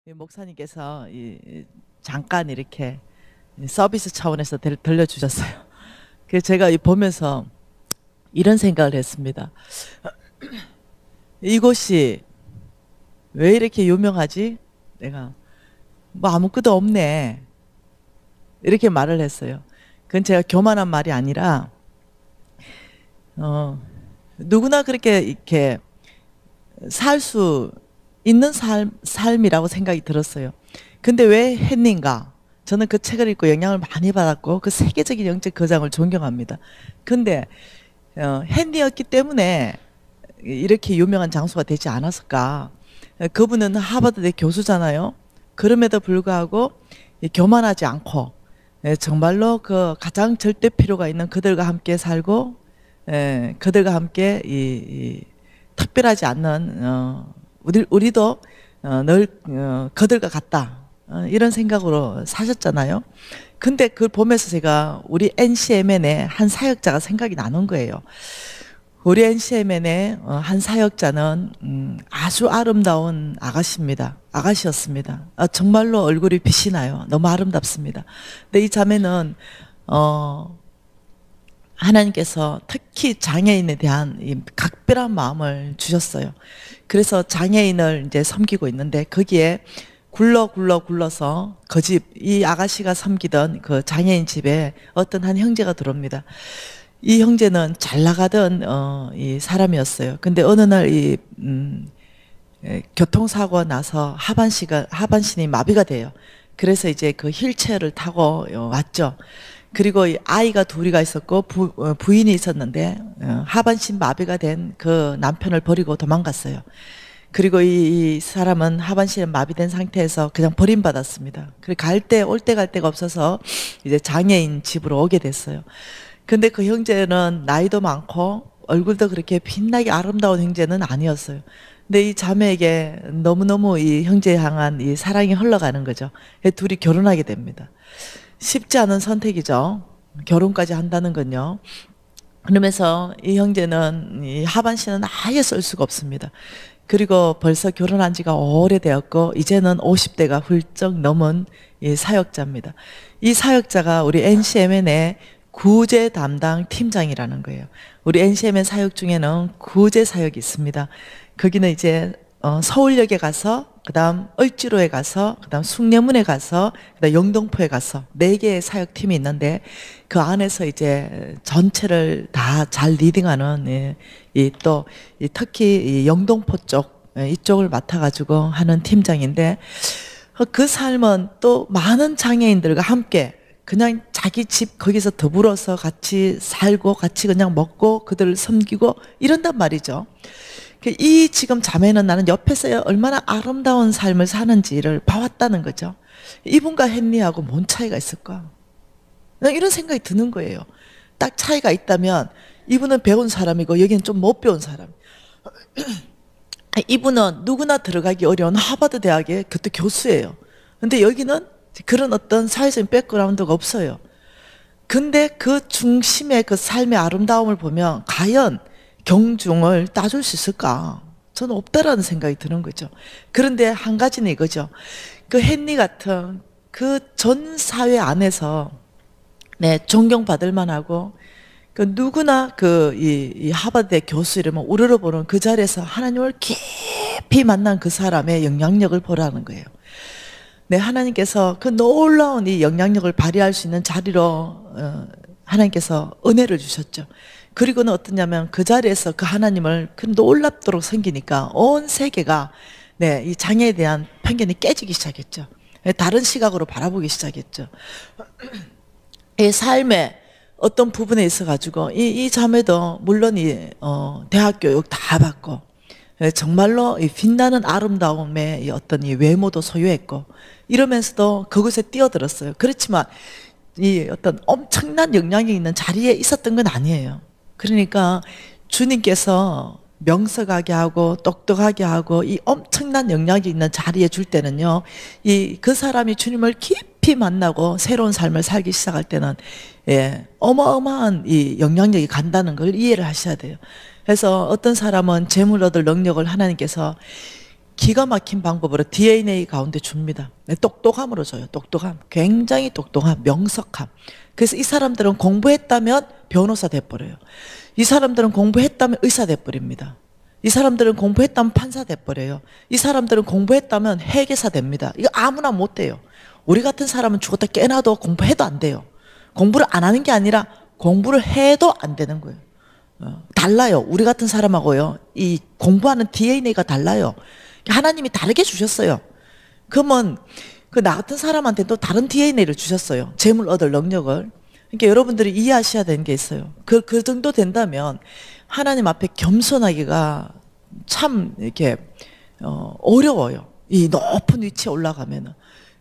목사님께서 잠깐 이렇게 서비스 차원에서 들려주셨어요. 그래서 제가 보면서 이런 생각을 했습니다. 이곳이 왜 이렇게 유명하지? 내가 뭐 아무것도 없네 이렇게 말을 했어요. 그건 제가 교만한 말이 아니라 누구나 그렇게 이렇게 살 수 있는 삶이라고 생각이 들었어요. 근데 왜 했는가? 저는 그 책을 읽고 영향을 많이 받았고 그 세계적인 영적 거장을 존경합니다. 근데 헨리였기 때문에 이렇게 유명한 장소가 되지 않았을까? 그분은 하버드대 교수잖아요. 그럼에도 불구하고 교만하지 않고 정말로 그 가장 절대 필요가 있는 그들과 함께 살고 그들과 함께 특별하지 않는 우리도 늘 그들과 같다 이런 생각으로 사셨잖아요. 근데 그걸 보면서 제가 우리 NCMN의 한 사역자가 생각이 나는 거예요. 우리 NCMN의 한 사역자는 아주 아름다운 아가씨입니다. 아가씨였습니다. 정말로 얼굴이 빛이 나요. 너무 아름답습니다. 근데 이 자매는 하나님께서 특히 장애인에 대한 이 각별한 마음을 주셨어요. 그래서 장애인을 이제 섬기고 있는데 거기에 굴러서 그 집, 이 아가씨가 섬기던 그 장애인 집에 어떤 한 형제가 들어옵니다. 이 형제는 잘 나가던 이 사람이었어요. 근데 어느 날 교통사고가 나서 하반신이 마비가 돼요. 그래서 이제 그 휠체어를 타고 왔죠. 그리고 아이가 둘이가 있었고 부인이 있었는데 하반신 마비가 된 그 남편을 버리고 도망갔어요. 그리고 이 사람은 하반신에 마비된 상태에서 그냥 버림받았습니다. 그리고 올 때 갈 데가 없어서 이제 장애인 집으로 오게 됐어요. 근데 그 형제는 나이도 많고 얼굴도 그렇게 빛나게 아름다운 형제는 아니었어요. 근데 이 자매에게 너무너무 이 형제에 향한 이 사랑이 흘러가는 거죠. 둘이 결혼하게 됩니다. 쉽지 않은 선택이죠. 결혼까지 한다는 건요. 그러면서 이 형제는 이 하반신은 아예 쓸 수가 없습니다. 그리고 벌써 결혼한 지가 오래되었고 이제는 50대가 훌쩍 넘은 이 사역자입니다. 이 사역자가 우리 NCMN의 구제 담당 팀장이라는 거예요. 우리 NCMN 사역 중에는 구제 사역이 있습니다. 거기는 이제 서울역에 가서 그다음 을지로에 가서 그다음 숭례문에 가서 그다음 영등포에 가서 4개의 사역팀이 있는데 그 안에서 이제 전체를 다 잘 리딩하는 특히 이 영등포 쪽 이쪽을 맡아가지고 하는 팀장인데 그 삶은 또 많은 장애인들과 함께 그냥 자기 집 거기서 더불어서 같이 살고 같이 그냥 먹고 그들을 섬기고 이런단 말이죠. 이 지금 자매는 나는 옆에서 얼마나 아름다운 삶을 사는지를 봐왔다는 거죠. 이분과 헨리하고 뭔 차이가 있을까? 이런 생각이 드는 거예요. 딱 차이가 있다면 이분은 배운 사람이고 여기는 좀 못 배운 사람. 이분은 누구나 들어가기 어려운 하버드 대학의 그때 교수예요. 근데 여기는 그런 어떤 사회적인 백그라운드가 없어요. 근데 그 중심의 그 삶의 아름다움을 보면 과연 경중을 따줄 수 있을까? 저는 없다라는 생각이 드는 거죠. 그런데 한 가지는 이거죠. 그 헨리 같은 그 전 사회 안에서 존경받을 만하고 그 누구나 이 하버드의 교수 이름을 우러러보는 그 자리에서 하나님을 깊이 만난 그 사람의 영향력을 보라는 거예요. 하나님께서 그 놀라운 이 영향력을 발휘할 수 있는 자리로 하나님께서 은혜를 주셨죠. 그리고는 어떠냐면 그 자리에서 그 하나님을 그 놀랍도록 섬기니까 온 세계가 이 장애에 대한 편견이 깨지기 시작했죠. 다른 시각으로 바라보기 시작했죠. 이 삶의 어떤 부분에 있어가지고 이 자매도 물론 대학 교육 다 받고 정말로 이 빛나는 아름다움의 어떤 이 외모도 소유했고 이러면서도 그곳에 뛰어들었어요. 그렇지만 이 어떤 엄청난 영향이 있는 자리에 있었던 건 아니에요. 그러니까 주님께서 명석하게 하고 똑똑하게 하고 이 엄청난 영향이 있는 자리에 줄 때는요, 그 사람이 주님을 깊이 만나고 새로운 삶을 살기 시작할 때는 어마어마한 이 영향력이 간다는 걸 이해를 하셔야 돼요. 그래서 어떤 사람은 재물 얻을 능력을 하나님께서 기가 막힌 방법으로 DNA 가운데 줍니다. 똑똑함으로 줘요. 똑똑함. 굉장히 똑똑함, 명석함. 그래서 이 사람들은 공부했다면 변호사 돼버려요. 이 사람들은 공부했다면 의사 돼버립니다. 이 사람들은 공부했다면 판사 돼버려요. 이 사람들은 공부했다면 회계사 됩니다. 이거 아무나 못 돼요. 우리 같은 사람은 죽었다 깨나도 공부해도 안 돼요. 공부를 안 하는 게 아니라 공부를 해도 안 되는 거예요. 달라요. 우리 같은 사람하고요. 이 공부하는 DNA가 달라요. 하나님이 다르게 주셨어요. 그러면 그 나 같은 사람한테 또 다른 DNA를 주셨어요. 재물 얻을 능력을. 그러니까 여러분들이 이해하셔야 되는 게 있어요. 그 정도 된다면 하나님 앞에 겸손하기가 참 이렇게 어려워요. 이 높은 위치에 올라가면은.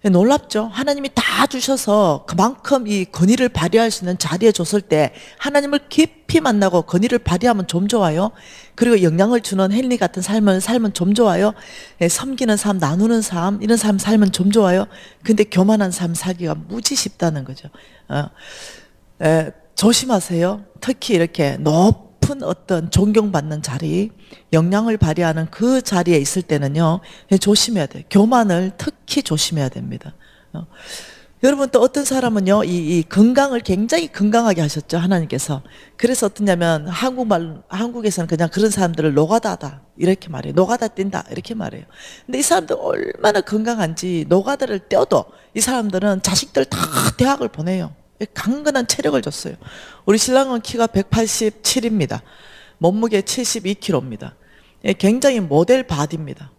놀랍죠? 하나님이 다 주셔서 그만큼 이 권위를 발휘할 수 있는 자리에 줬을 때 하나님을 깊이 만나고 권위를 발휘하면 좀 좋아요. 그리고 영향을 주는 헨리 같은 삶을 살면 좀 좋아요. 섬기는 삶, 나누는 삶, 이런 삶 살면 좀 좋아요. 근데 교만한 삶 살기가 무지 쉽다는 거죠. 조심하세요. 특히 이렇게 높은 어떤 존경받는 자리, 영향을 발휘하는 그 자리에 있을 때는요, 조심해야 돼요. 교만을 특히 조심해야 됩니다. 여러분 또 어떤 사람은요, 이 건강을 굉장히 건강하게 하셨죠, 하나님께서. 그래서 어떠냐면 한국에서는 그냥 그런 사람들을 노가다다 이렇게 말해요. 노가다 뛴다 이렇게 말해요. 근데 이 사람들 얼마나 건강한지 노가다를 떼어도 이 사람들은 자식들 다 대학을 보내요. 강건한 체력을 줬어요. 우리 신랑은 키가 187입니다. 몸무게 72kg입니다. 굉장히 모델 바디입니다.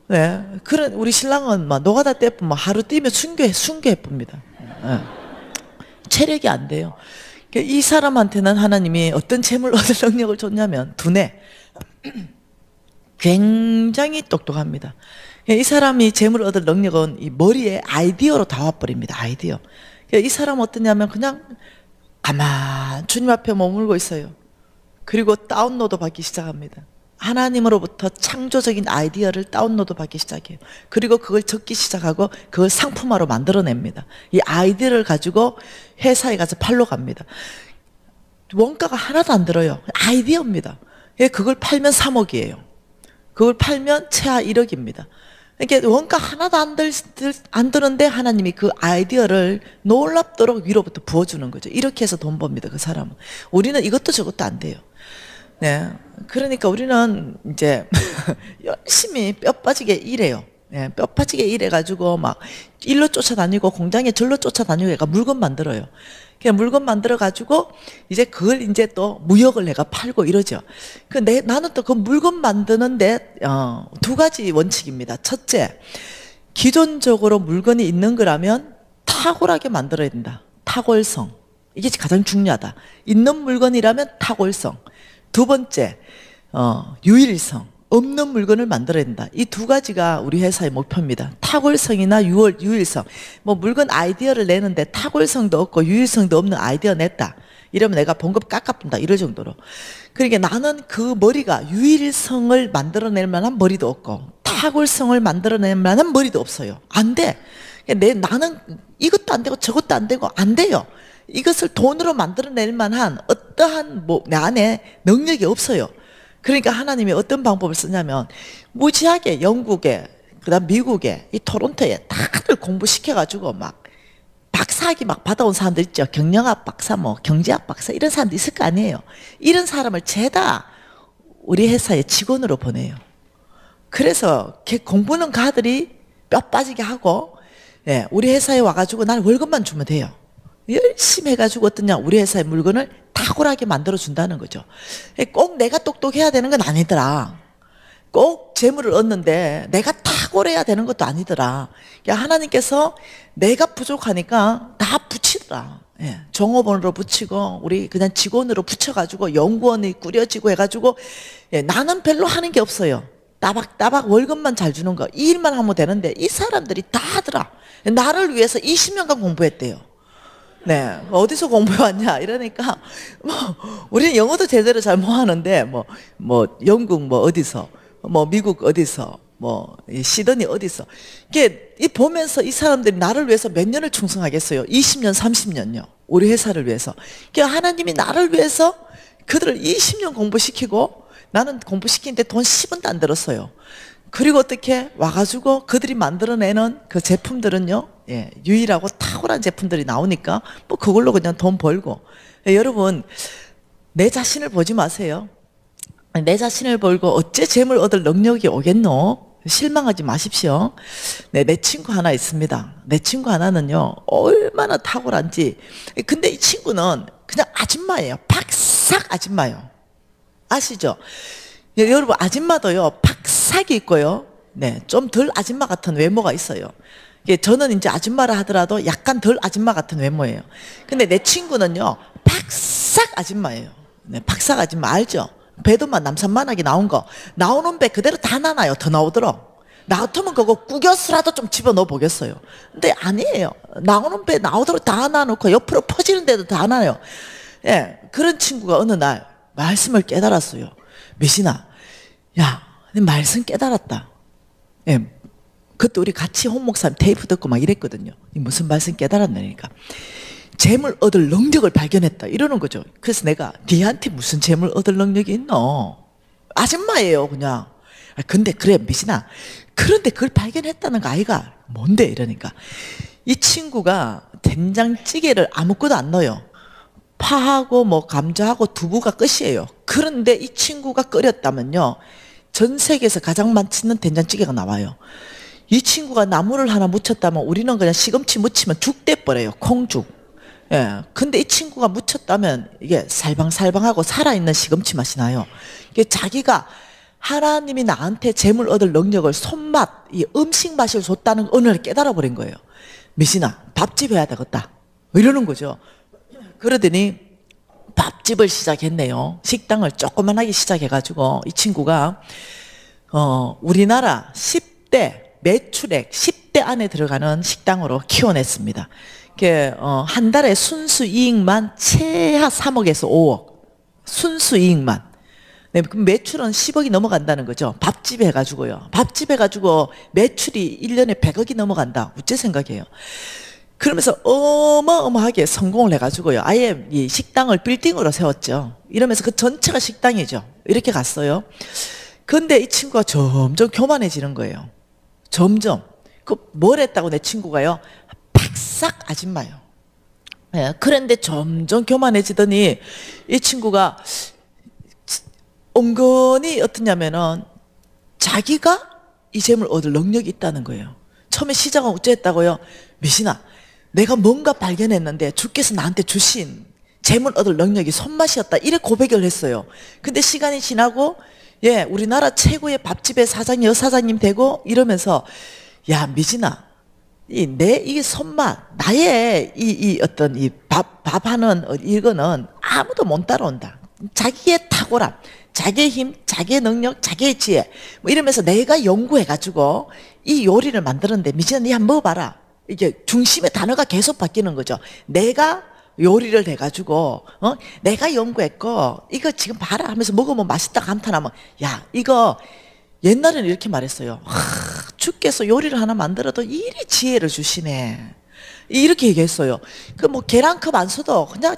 네, 그런 우리 신랑은 막 노가다 떼면 하루 뛰면 순교해봅니다. 네. 체력이 안 돼요. 이 사람한테는 하나님이 어떤 재물 얻을 능력을 줬냐면 두뇌. 굉장히 똑똑합니다. 이 사람이 재물 얻을 능력은 이 머리에 아이디어로 다 와버립니다. 아이디어. 이 사람은 어떠냐면 그냥 가만 주님 앞에 머물고 있어요. 그리고 다운로드 받기 시작합니다. 하나님으로부터 창조적인 아이디어를 다운로드 받기 시작해요. 그리고 그걸 적기 시작하고 그걸 상품화로 만들어냅니다. 이 아이디어를 가지고 회사에 가서 팔러 갑니다. 원가가 하나도 안 들어요. 아이디어입니다. 그걸 팔면 3억이에요. 그걸 팔면 최하 1억입니다. 그러니까 원가 하나도 안 드는데 하나님이 그 아이디어를 놀랍도록 위로부터 부어주는 거죠. 이렇게 해서 돈 법니다, 그 사람은. 우리는 이것도 저것도 안 돼요. 네. 그러니까 우리는 이제 열심히 뼈 빠지게 일해요. 네. 뼈 빠지게 일해가지고 막 일로 쫓아다니고 공장에 절로 쫓아다니고 얘가 물건 만들어요. 그냥 물건 만들어가지고 이제 그걸 이제 또 무역을 내가 팔고 이러죠. 나는 또 그 물건 만드는데, 두 가지 원칙입니다. 첫째, 기존적으로 물건이 있는 거라면 탁월하게 만들어야 된다. 탁월성. 이게 가장 중요하다. 있는 물건이라면 탁월성. 두 번째, 유일성. 없는 물건을 만들어야 된다. 이 두 가지가 우리 회사의 목표입니다. 탁월성이나 유일성. 뭐 물건 아이디어를 내는데 탁월성도 없고 유일성도 없는 아이디어 냈다. 이러면 내가 봉급 깎아준다. 이럴 정도로. 그러니까 나는 그 머리가 유일성을 만들어낼 만한 머리도 없고 탁월성을 만들어낼 만한 머리도 없어요. 안 돼. 나는 이것도 안 되고 저것도 안 되고 안 돼요. 이것을 돈으로 만들어낼 만한 어떠한 내 안에 능력이 없어요. 그러니까 하나님이 어떤 방법을 쓰냐면 무지하게 영국에 그다음 미국에 이 토론토에 다들 공부시켜가지고 막 박사학위 막 받아온 사람들 있죠. 경영학 박사 뭐 경제학 박사 이런 사람도 있을 거 아니에요. 이런 사람을 죄다 우리 회사에 직원으로 보내요. 그래서 공부는 가들이 뼈 빠지게 하고 우리 회사에 와가지고 난 월급만 주면 돼요. 열심히 해가지고 어떠냐 우리 회사의 물건을 탁월하게 만들어준다는 거죠. 꼭 내가 똑똑해야 되는 건 아니더라. 꼭 재물을 얻는데 내가 탁월해야 되는 것도 아니더라. 하나님께서 내가 부족하니까 다 붙이더라. 종업원으로 붙이고 우리 그냥 직원으로 붙여가지고 연구원이 꾸려지고 해가지고 나는 별로 하는 게 없어요. 따박따박 월급만 잘 주는 거 이 일만 하면 되는데 이 사람들이 다 하더라. 나를 위해서 20년간 공부했대요. 네, 어디서 공부해왔냐 이러니까 우리는 영어도 제대로 잘 못하는데 영국 어디서 미국 어디서 시드니 어디서 이게 보면서 이 사람들이 나를 위해서 몇 년을 충성하겠어요? 20년 30년요. 우리 회사를 위해서. 그러니까 하나님이 나를 위해서 그들을 20년 공부시키고 나는 공부시키는데 돈 10원도 안 들었어요. 그리고 어떻게 와가지고 그들이 만들어내는 그 제품들은요, 예, 유일하고 탁월한 제품들이 나오니까 뭐 그걸로 그냥 돈 벌고. 예, 여러분, 내 자신을 보지 마세요. 내 자신을 보고 어째 재물 얻을 능력이 오겠노? 실망하지 마십시오. 네, 내 친구 하나 있습니다. 내 친구 하나는요, 얼마나 탁월한지. 근데 이 친구는 그냥 아줌마예요. 박삭 아줌마예요. 아시죠? 예, 여러분, 아줌마도요, 박삭이 있고요. 네, 좀 덜 아줌마 같은 외모가 있어요. 예, 저는 이제 아줌마라 하더라도 약간 덜 아줌마 같은 외모예요. 근데 내 친구는요, 박삭 아줌마예요. 네, 박삭 아줌마 알죠? 배도만 남산만하게 나온 거. 나오는 배 그대로 다 나나요. 더 나오도록. 나 같으면 그거 구겨서라도 좀 집어넣어 보겠어요. 근데 아니에요. 나오는 배 나오도록 다 놔놓고 옆으로 퍼지는 데도 다 나요. 예, 그런 친구가 어느 날 말씀을 깨달았어요. 미신아, 야, 내 말씀 깨달았다. 예, 그때 우리 같이 홍 목사님 테이프 듣고 막 이랬거든요. 무슨 말씀 깨달았냐니까. 재물 얻을 능력을 발견했다 이러는 거죠. 그래서 내가 니한테 무슨 재물 얻을 능력이 있노? 아줌마예요 그냥. 근데 그래 미신아, 그런데 그걸 발견했다는 거 아이가 뭔데? 이러니까 이 친구가 된장찌개를 아무것도 안 넣어요. 파하고 뭐 감자하고 두부가 끝이에요. 그런데 이 친구가 끓였다면요, 전 세계에서 가장 맛있는 된장찌개가 나와요. 이 친구가 나물을 하나 묻혔다면 우리는 그냥 시금치 묻히면 죽 돼버려요. 콩죽. 예. 근데 이 친구가 묻혔다면 이게 살방살방하고 살아있는 시금치 맛이 나요. 이게 자기가 하나님이 나한테 재물 얻을 능력을 손맛, 이 음식 맛을 줬다는 은혜를 깨달아 버린 거예요. 미신아, 밥집 해야 되겠다. 이러는 거죠. 그러더니 밥집을 시작했네요. 식당을 조그만하게 시작해가지고 이 친구가 우리나라 10대 매출액 10대 안에 들어가는 식당으로 키워냈습니다. 한 달에 순수이익만 최하 3억에서 5억. 순수이익만. 네, 그럼 매출은 10억이 넘어간다는 거죠. 밥집 해가지고요. 밥집 해가지고 매출이 1년에 100억이 넘어간다. 어째 생각해요? 그러면서 어마어마하게 성공을 해가지고요. 아예 이 식당을 빌딩으로 세웠죠. 이러면서 그 전체가 식당이죠. 이렇게 갔어요. 근데 이 친구가 점점 교만해지는 거예요. 점점. 뭘 했다고 내 친구가요? 박삭 아줌마요. 예, 그런데 점점 교만해지더니 이 친구가 은근히 어떠냐면은 자기가 이 재물 얻을 능력이 있다는 거예요. 처음에 시작은 어쩌했다고요? 미신아, 내가 뭔가 발견했는데 주께서 나한테 주신 재물 얻을 능력이 손맛이었다. 이래 고백을 했어요. 근데 시간이 지나고 예, 우리나라 최고의 밥집의 사장님, 여사장님 되고 이러면서 야, 미진아, 이게 손맛, 나의 어떤 밥하는 이거는 아무도 못 따라온다. 자기의 탁월함, 자기의 힘, 자기의 능력, 자기의 지혜. 뭐 이러면서 내가 연구해가지고 이 요리를 만드는데 미진아, 니 한번 먹어봐라. 이게 중심의 단어가 계속 바뀌는 거죠. 내가 요리를 해가지고, 내가 연구했고, 이거 지금 봐라 하면서 먹으면 맛있다 감탄하면, 야, 이거 옛날에는 이렇게 말했어요. 주께서 요리를 하나 만들어도 이리 지혜를 주시네. 이렇게 얘기했어요. 그 뭐 계란컵 안 써도 그냥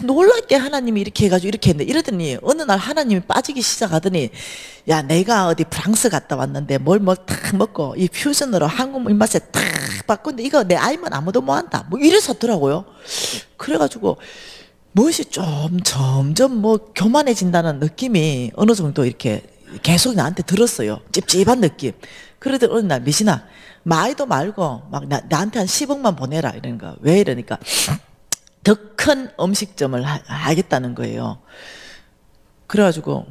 놀랍게 하나님이 이렇게 해가지고 이렇게 했는데 이러더니 어느 날 하나님이 빠지기 시작하더니 야, 내가 어디 프랑스 갔다 왔는데 뭘 탁 먹고 이 퓨전으로 한국 입맛에 탁 바꾼데 이거 내 아이만 아무도 못 한다. 뭐 이랬었더라고요. 그래가지고 무엇이 좀 점점 뭐 교만해진다는 느낌이 어느 정도 이렇게 계속 나한테 들었어요. 찝찝한 느낌. 그러더니 어느 날 미신아, 마이도 말고 막 나한테 한 10억만 보내라 이러는 거야. 왜 이러니까 더 큰 음식점을 하겠다는 거예요. 그래가지고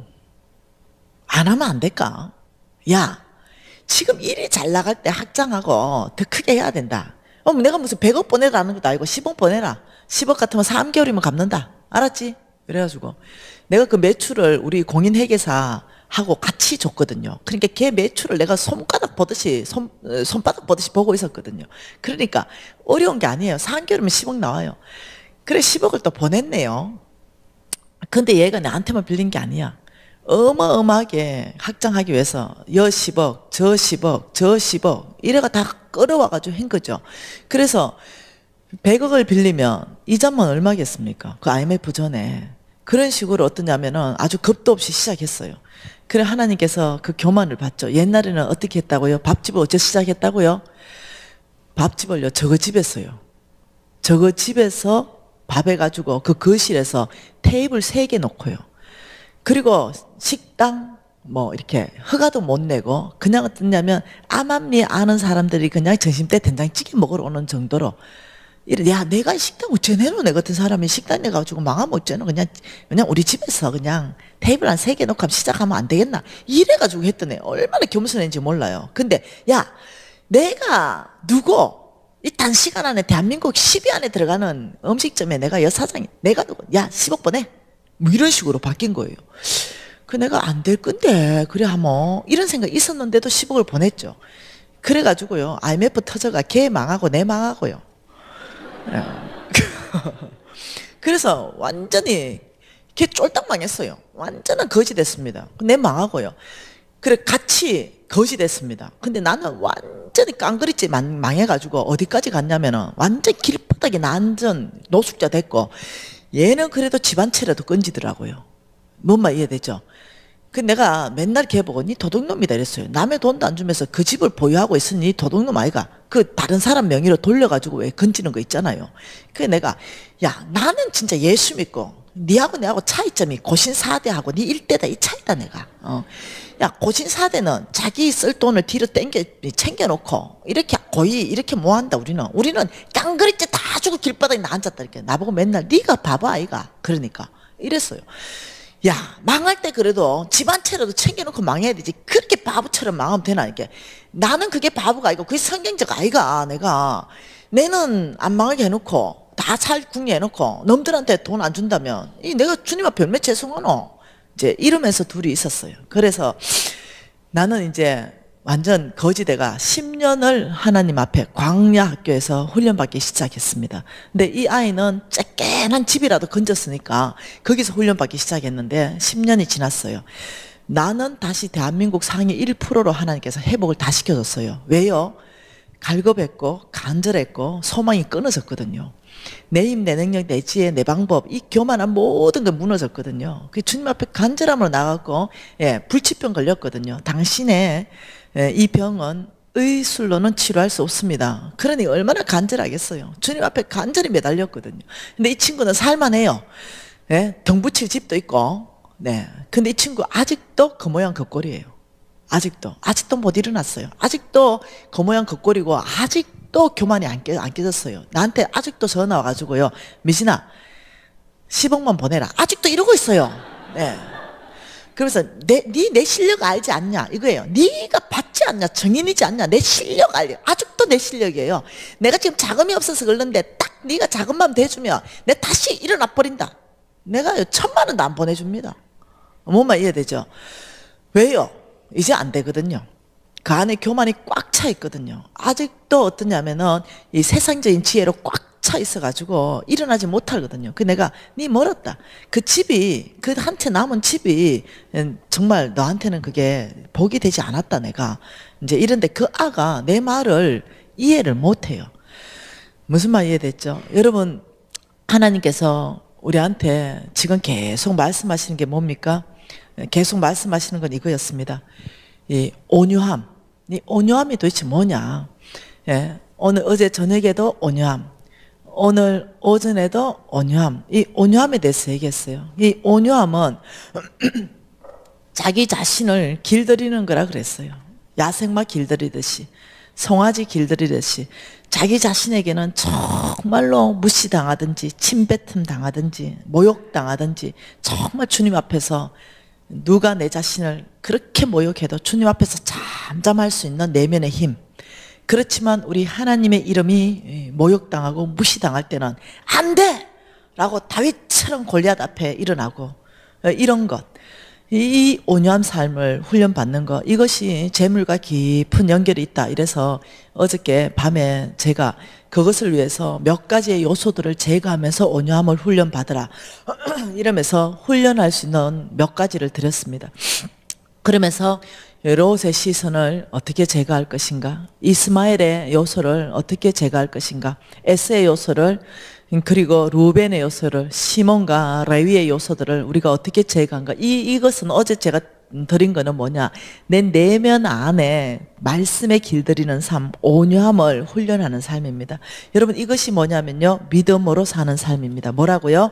안 하면 안 될까? 야, 지금 일이 잘 나갈 때 확장하고 더 크게 해야 된다. 내가 무슨 100억 보내라는 것도 아니고 10억 보내라. 10억 같으면 3개월이면 갚는다. 알았지? 그래가지고 내가 그 매출을 우리 공인회계사 하고 같이 줬거든요. 그러니까 걔 매출을 내가 손바닥 보듯이 보고 있었거든요. 그러니까 어려운 게 아니에요. 3개월이면 10억 나와요. 그래 10억을 또 보냈네요. 근데 얘가 나한테만 빌린 게 아니야. 어마어마하게 확장하기 위해서 여 10억, 저 10억, 저 10억 이래가 다 끌어와가지고 한 거죠. 그래서 100억을 빌리면 이자만 얼마겠습니까? 그 IMF 전에. 그런 식으로 어떠냐면은 아주 겁도 없이 시작했어요. 그래 하나님께서 그 교만을 봤죠. 옛날에는 어떻게 했다고요? 밥집을 어째 시작했다고요? 밥집을요, 저거 집에서요. 저거 집에서 밥 해가지고 그 거실에서 테이블 3개 놓고요. 그리고 식당 뭐 이렇게 허가도 못 내고 그냥 어떠냐면 암암리 아는 사람들이 그냥 점심때 된장찌개 먹으러 오는 정도로 이래, 야, 내가 식당 어째 내노? 내 같은 사람이 식당 내가지고 망하면 어째노? 그냥 우리 집에서 그냥 테이블 한 3개 놓고 시작하면 안 되겠나? 이래가지고 했더니 얼마나 겸손했는지 몰라요. 근데, 야, 내가 누구? 이 단시간 안에 대한민국 10위 안에 들어가는 음식점에 내가 여사장이, 내가 누구? 야, 10억 번에? 뭐 이런 식으로 바뀐 거예요. 그 내가 안 될 건데, 그래, 하면, 이런 생각이 있었는데도 10억을 보냈죠. 그래가지고요, IMF 터져가 걔 망하고 내 망하고요. 그래서 완전히 걔 쫄딱 망했어요. 완전한 거지 됐습니다. 내 망하고요. 그래 같이 거지 됐습니다. 근데 나는 완전히 깡그리지 망해가지고 어디까지 갔냐면은 완전 길바닥에 난전 노숙자 됐고 얘는 그래도 집안채라도 건지더라고요. 뭔 말 이해되죠? 그 내가 맨날 걔 보고 니 도둑놈이다 이랬어요. 남의 돈도 안 주면서 그 집을 보유하고 있으니 도둑놈 아이가. 그 다른 사람 명의로 돌려가지고 왜 건지는 거 있잖아요. 그 내가 야 나는 진짜 예수 믿고 니하고 내하고 차이점이 고신사대하고 니 일대다 이 차이다 내가. 야 고신사대는 자기 쓸 돈을 뒤로 챙겨놓고 이렇게 거의 이렇게 뭐한다 우리는 깡그리째 다 주고 길바닥에 나 앉았다 이렇게 나보고 맨날 니가 바보 아이가 그러니까 이랬어요. 야 망할 때 그래도 집안채라도 챙겨놓고 망해야 되지 그렇게 바보처럼 망하면 되나 이게 나는 그게 바보가 아니고 그게 성경적 아이가 내가 내는 안 망하게 해놓고 다 잘 궁리해놓고 놈들한테 돈 안 준다면 이 내가 주님 앞에 얼마나 죄송하노 이제 이러면서 둘이 있었어요. 그래서 나는 이제 완전 거지대가 10년을 하나님 앞에 광야 학교에서 훈련받기 시작했습니다. 근데 이 아이는 쬐끈한 집이라도 건졌으니까 거기서 훈련받기 시작했는데 10년이 지났어요. 나는 다시 대한민국 상위 1%로 하나님께서 회복을 다 시켜줬어요. 왜요? 갈급했고 간절했고 소망이 끊어졌거든요. 내 힘, 내 능력, 내 지혜, 내 방법 이 교만한 모든 게 무너졌거든요. 그 주님 앞에 간절함으로 나갔고 불치병 걸렸거든요. 당신의 이 병은 의술로는 치료할 수 없습니다. 그러니 얼마나 간절하겠어요. 주님 앞에 간절히 매달렸거든요. 근데 이 친구는 살만해요. 등 붙일 집도 있고 근데 이 친구 아직도 그 모양 그 꼴이에요. 아직도 못 일어났어요. 아직도 그 모양 그 꼴이고 아직도 교만이 안 깨졌어요. 나한테 아직도 전화 와가지고요. 미진아 10억만 보내라. 아직도 이러고 있어요. 그래서 내 실력 알지 않냐 이거예요. 네가 받지 않냐 정인이지 않냐 내 실력 알려. 아직도 내 실력이에요. 내가 지금 자금이 없어서 그러는데 딱 네가 자금만 대주면 내 다시 일어나 버린다. 내가 1000만 원도 안 보내줍니다. 뭔 말 이해되죠? 왜요? 이제 안 되거든요. 그 안에 교만이 꽉 차 있거든요. 아직도 어떠냐면은 이 세상적인 지혜로 꽉 차 있어가지고 일어나지 못하거든요. 그 내가 니 멀었다. 그 집이 그 한 채 남은 집이 정말 너한테는 그게 복이 되지 않았다 내가 이제 이런데 그 아가 내 말을 이해를 못해요. 무슨 말 이해됐죠? 여러분 하나님께서 우리한테 지금 계속 말씀하시는 게 뭡니까? 계속 말씀하시는 건 이거였습니다. 이 온유함. 이 온유함이 도대체 뭐냐? 오늘 어제 저녁에도 온유함. 오늘 오전에도 온유함. 이 온유함에 대해서 얘기했어요. 이 온유함은 자기 자신을 길들이는 거라 그랬어요. 야생마 길들이듯이, 송아지 길들이듯이 자기 자신에게는 정말로 무시당하든지 침뱉음 당하든지 모욕당하든지 정말 주님 앞에서 누가 내 자신을 그렇게 모욕해도 주님 앞에서 잠잠할 수 있는 내면의 힘. 그렇지만 우리 하나님의 이름이 모욕당하고 무시당할 때는 안 돼! 라고 다윗처럼 골리앗 앞에 일어나고 이런 것. 이 온유한 삶을 훈련받는 것, 이것이 재물과 깊은 연결이 있다. 이래서 어저께 밤에 제가 그것을 위해서 몇 가지의 요소들을 제거하면서 온유함을 훈련받으라. 이러면서 훈련할 수 있는 몇 가지를 드렸습니다. 그러면서 롯의 시선을 어떻게 제거할 것인가, 이스마엘의 요소를 어떻게 제거할 것인가, 에스의 요소를, 그리고 루벤의 요소를, 시몬과 레위의 요소들을 우리가 어떻게 제거한가. 이것은 어제 제가 드린 거는 뭐냐? 내 내면 안에 말씀에 길들이는 삶, 온유함을 훈련하는 삶입니다. 여러분 이것이 뭐냐면요, 믿음으로 사는 삶입니다. 뭐라고요?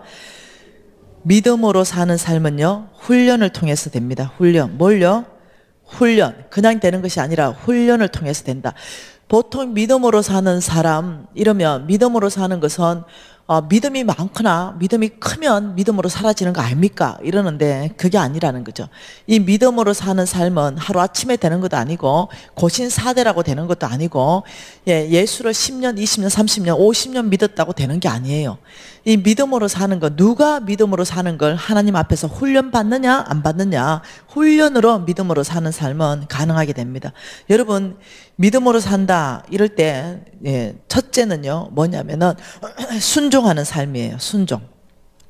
믿음으로 사는 삶은요, 훈련을 통해서 됩니다. 훈련. 뭘요? 훈련. 그냥 되는 것이 아니라 훈련을 통해서 된다. 보통 믿음으로 사는 사람 이러면 믿음으로 사는 것은 믿음이 많거나 믿음이 크면 믿음으로 사라지는 거 아닙니까? 이러는데 그게 아니라는 거죠. 이 믿음으로 사는 삶은 하루아침에 되는 것도 아니고 고신사대라고 되는 것도 아니고 예수를 10년, 20년, 30년, 50년 믿었다고 되는 게 아니에요. 이 믿음으로 사는 것, 누가 믿음으로 사는 걸 하나님 앞에서 훈련 받느냐 안 받느냐, 훈련으로 믿음으로 사는 삶은 가능하게 됩니다. 여러분 믿음으로 산다 이럴 때 첫째는요 뭐냐면은 순종하는 삶이에요. 순종.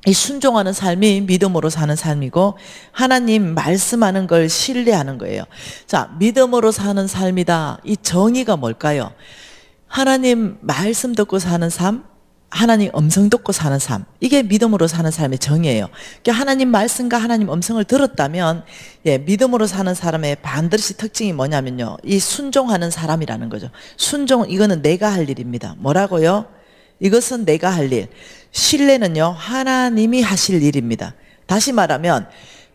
이 순종하는 삶이 믿음으로 사는 삶이고 하나님 말씀하는 걸 신뢰하는 거예요. 자, 믿음으로 사는 삶이다. 이 정의가 뭘까요? 하나님 말씀 듣고 사는 삶, 하나님 음성 듣고 사는 삶, 이게 믿음으로 사는 삶의 정의예요. 그러니까 하나님 말씀과 하나님 음성을 들었다면 믿음으로 사는 사람의 반드시 특징이 뭐냐면요, 이 순종하는 사람이라는 거죠. 순종, 이거는 내가 할 일입니다. 뭐라고요? 이것은 내가 할 일. 신뢰는요 하나님이 하실 일입니다. 다시 말하면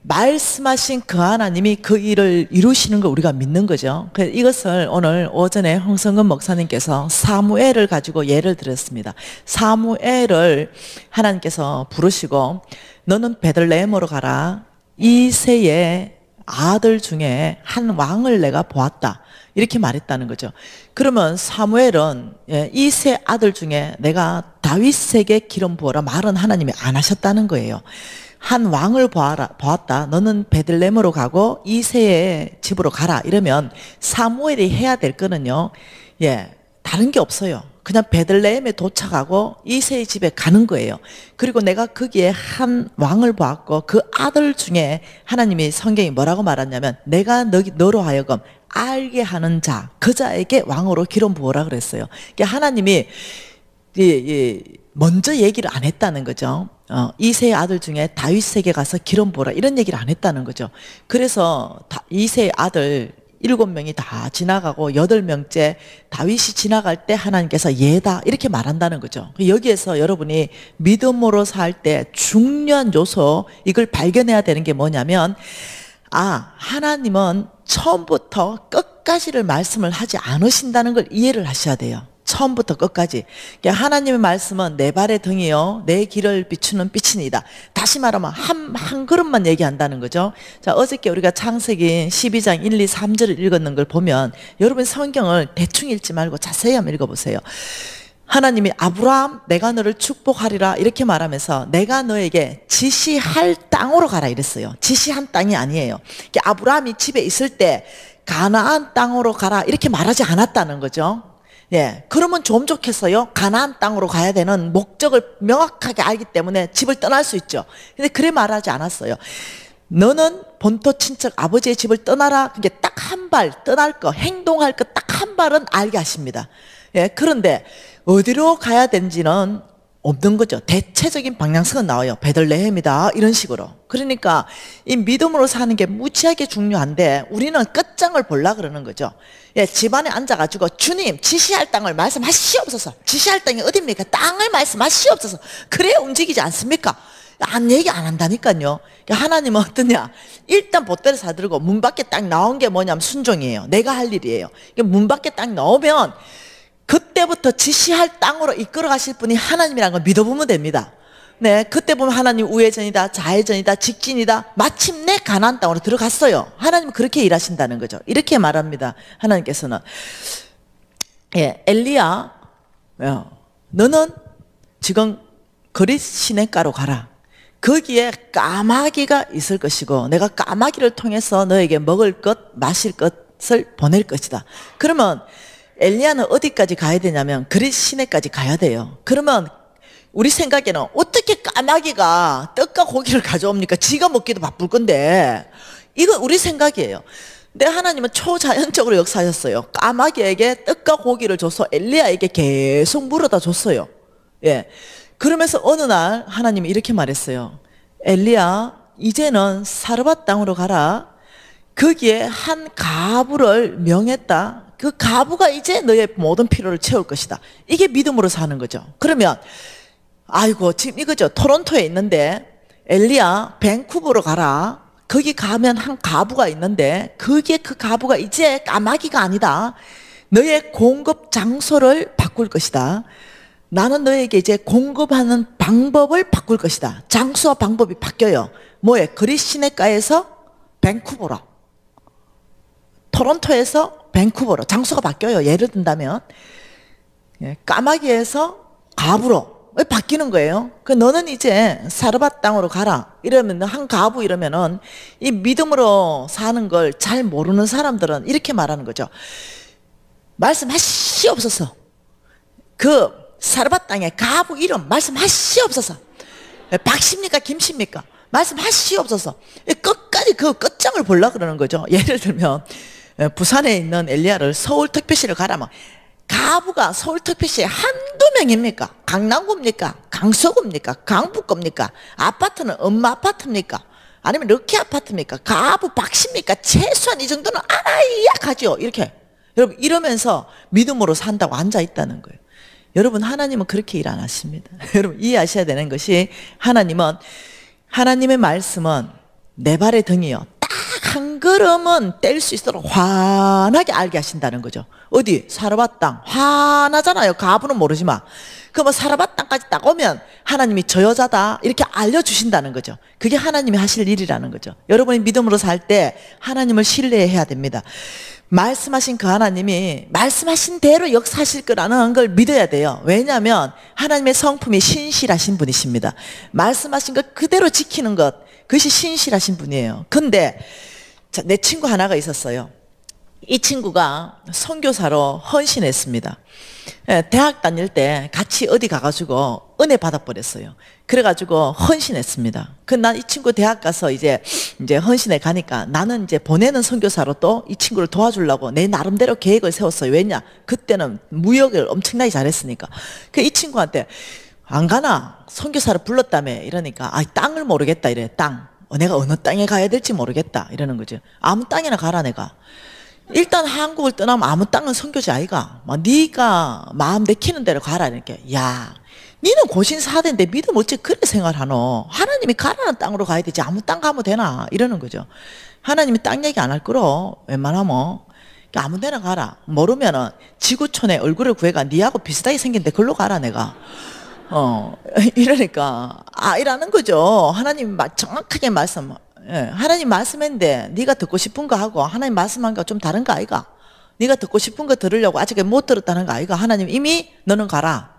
말씀하신 그 하나님이 그 일을 이루시는 걸 우리가 믿는 거죠. 이것을 오늘 오전에 홍성근 목사님께서 사무엘을 가지고 예를 들었습니다. 사무엘을 하나님께서 부르시고 너는 베들레헴으로 가라. 이새의 아들 중에 한 왕을 내가 보았다. 이렇게 말했다는 거죠. 그러면 사무엘은 이새 아들 중에 내가 다윗에게 기름 부어라 말은 하나님이 안 하셨다는 거예요. 한 왕을 보았다. 너는 베들레헴으로 가고 이새의 집으로 가라. 이러면 사무엘이 해야 될 거는요, 다른 게 없어요. 그냥 베들레헴에 도착하고 이새의 집에 가는 거예요. 그리고 내가 거기에 한 왕을 보았고 그 아들 중에 하나님이 성경이 뭐라고 말하냐면 내가 너로 하여금 알게 하는 자, 그 자에게 왕으로 기름 부어라 그랬어요. 그러니까 하나님이 먼저 얘기를 안 했다는 거죠. 이새의 아들 중에 다윗에게 가서 기름 부어라 이런 얘기를 안 했다는 거죠. 그래서 이새의 아들 7명이 다 지나가고 8명째 다윗이 지나갈 때 하나님께서 얘다 이렇게 말한다는 거죠. 여기에서 여러분이 믿음으로 살 때 중요한 요소, 이걸 발견해야 되는 게 뭐냐면 하나님은 처음부터 끝까지를 말씀을 하지 않으신다는 걸 이해를 하셔야 돼요. 처음부터 끝까지. 그러니까 하나님의 말씀은 내 발의 등이요 내 길을 비추는 빛이니이다. 다시 말하면 한 그릇만 얘기한다는 거죠. 자, 어저께 우리가 창세기 12장 1, 2, 3절을 읽었는 걸 보면 여러분 성경을 대충 읽지 말고 자세히 한번 읽어보세요. 하나님이 아브라함 내가 너를 축복하리라 이렇게 말하면서 내가 너에게 지시할 땅으로 가라 이랬어요. 지시한 땅이 아니에요. 그러니까 아브라함이 집에 있을 때 가나안 땅으로 가라 이렇게 말하지 않았다는 거죠. 그러면 좀 좋겠어요. 가나안 땅으로 가야 되는 목적을 명확하게 알기 때문에 집을 떠날 수 있죠. 근데 그래 말하지 않았어요. 너는 본토 친척 아버지의 집을 떠나라. 그게 딱 한 발 떠날 거, 행동할 거 딱 한 발은 알게 하십니다. 그런데 어디로 가야 되는지는 없는 거죠. 대체적인 방향성은 나와요. 베들레헴이다 이런 식으로. 그러니까 이 믿음으로 사는 게 무지하게 중요한데 우리는 끝장을 보려고 그러는 거죠. 집안에 앉아가지고 주님 지시할 땅을 말씀하시옵소서. 지시할 땅이 어딥니까? 땅을 말씀하시옵소서. 그래야 움직이지 않습니까? 얘기 안 한다니까요. 하나님은 어떠냐? 일단 보따리 사들고 문 밖에 딱 나온 게 뭐냐면 순종이에요. 내가 할 일이에요. 문 밖에 딱 나오면 그때부터 지시할 땅으로 이끌어 가실 분이 하나님이라는 걸 믿어보면 됩니다. 그때 보면 하나님 우회전이다, 좌회전이다, 직진이다. 마침내 가나안 땅으로 들어갔어요. 하나님은 그렇게 일하신다는 거죠. 이렇게 말합니다. 하나님께서는 엘리야, 너는 지금 그릿 시냇가로 가라. 거기에 까마귀가 있을 것이고 내가 까마귀를 통해서 너에게 먹을 것, 마실 것을 보낼 것이다. 그러면 엘리야는 어디까지 가야 되냐면 그릿 시내까지 가야 돼요. 그러면 우리 생각에는 어떻게 까마귀가 떡과 고기를 가져옵니까? 지가 먹기도 바쁠 건데. 이건 우리 생각이에요. 근데 하나님은 초자연적으로 역사하셨어요. 까마귀에게 떡과 고기를 줘서 엘리야에게 계속 물어다 줬어요. 그러면서 어느 날 하나님이 이렇게 말했어요. 엘리야, 이제는 사르밧 땅으로 가라. 거기에 한 가부를 명했다. 그 가부가 이제 너의 모든 필요를 채울 것이다. 이게 믿음으로 사는 거죠. 그러면 아이고 지금 이거죠. 토론토에 있는데 엘리야 밴쿠버로 가라. 거기 가면 한 가부가 있는데 거기에 그 가부가 이제 까마귀가 아니다. 너의 공급 장소를 바꿀 것이다. 나는 너에게 이제 공급하는 방법을 바꿀 것이다. 장소와 방법이 바뀌어요. 뭐에? 그리스 시내가에서 밴쿠버로, 토론토에서 밴쿠버로 장소가 바뀌어요. 예를 든다면 까마귀에서 가부로 바뀌는 거예요. 그 너는 이제 사르밧 땅으로 가라. 이러면 한 가부 이러면은 이 믿음으로 사는 걸 잘 모르는 사람들은 이렇게 말하는 거죠. 말씀하시옵소서. 그 사르밧 땅에 가부 이름 말씀하시옵소서. 박씨입니까 김씨입니까? 말씀하시옵소서. 끝까지 그 끝장을 보려고 그러는 거죠. 예를 들면 부산에 있는 엘리야를 서울특별시를 가라면 가부가 서울특별시에 한두 명입니까? 강남구입니까? 강서구입니까? 강북구입니까? 아파트는 엄마 아파트입니까? 아니면 럭키 아파트입니까? 가부 박씨입니까? 최소한 이 정도는 알아야 가죠. 이렇게 여러분 이러면서 믿음으로 산다고 앉아 있다는 거예요. 여러분 하나님은 그렇게 일 안 하십니다. 여러분 이해하셔야 되는 것이 하나님의 말씀은 내 발의 등이요. 딱 한 걸음은 뗄 수 있도록 환하게 알게 하신다는 거죠. 어디? 사르밧 땅. 환하잖아요. 가부는 모르지만. 그러면 사르밧 땅까지 딱 오면 하나님이 저 여자다 이렇게 알려주신다는 거죠. 그게 하나님이 하실 일이라는 거죠. 여러분이 믿음으로 살 때 하나님을 신뢰해야 됩니다. 말씀하신 그 하나님이 말씀하신 대로 역사하실 거라는 걸 믿어야 돼요. 왜냐하면 하나님의 성품이 신실하신 분이십니다. 말씀하신 것 그대로 지키는 것, 그것이 신실하신 분이에요. 근데 내 친구 하나가 있었어요. 이 친구가 선교사로 헌신했습니다. 대학 다닐 때 같이 어디 가가지고 은혜 받아버렸어요. 그래가지고 헌신했습니다. 난 이 친구 대학 가서 이제 헌신에 가니까 나는 이제 보내는 선교사로 또 이 친구를 도와주려고 내 나름대로 계획을 세웠어요. 왜냐? 그때는 무역을 엄청나게 잘했으니까. 이 친구한테 안 가나? 선교사를 불렀다며. 이러니까 땅을 모르겠다 이래. 땅. 내가 어느 땅에 가야 될지 모르겠다 이러는 거죠. 아무 땅이나 가라 내가. 일단 한국을 떠나면 아무 땅은 선교지 아이가. 네가 마음 내키는 대로 가라 이렇게. 야, 니는 고신사대인데 믿음 어째 그래 생활하노? 하나님이 가라는 땅으로 가야 되지 아무 땅 가면 되나? 이러는 거죠. 하나님이 땅 얘기 안 할 거로 웬만하면 아무 데나 가라. 모르면은 지구촌에 얼굴을 구해가 니하고 비슷하게 생긴데 글로 가라 내가. 이러니까 이라는 거죠. 하나님 정확하게 하나님 말씀했는데 네가 듣고 싶은 거 하고 하나님 말씀한 거 좀 다른 거 아이가? 네가 듣고 싶은 거 들으려고 아직 못 들었다는 거 아이가? 하나님 이미 너는 가라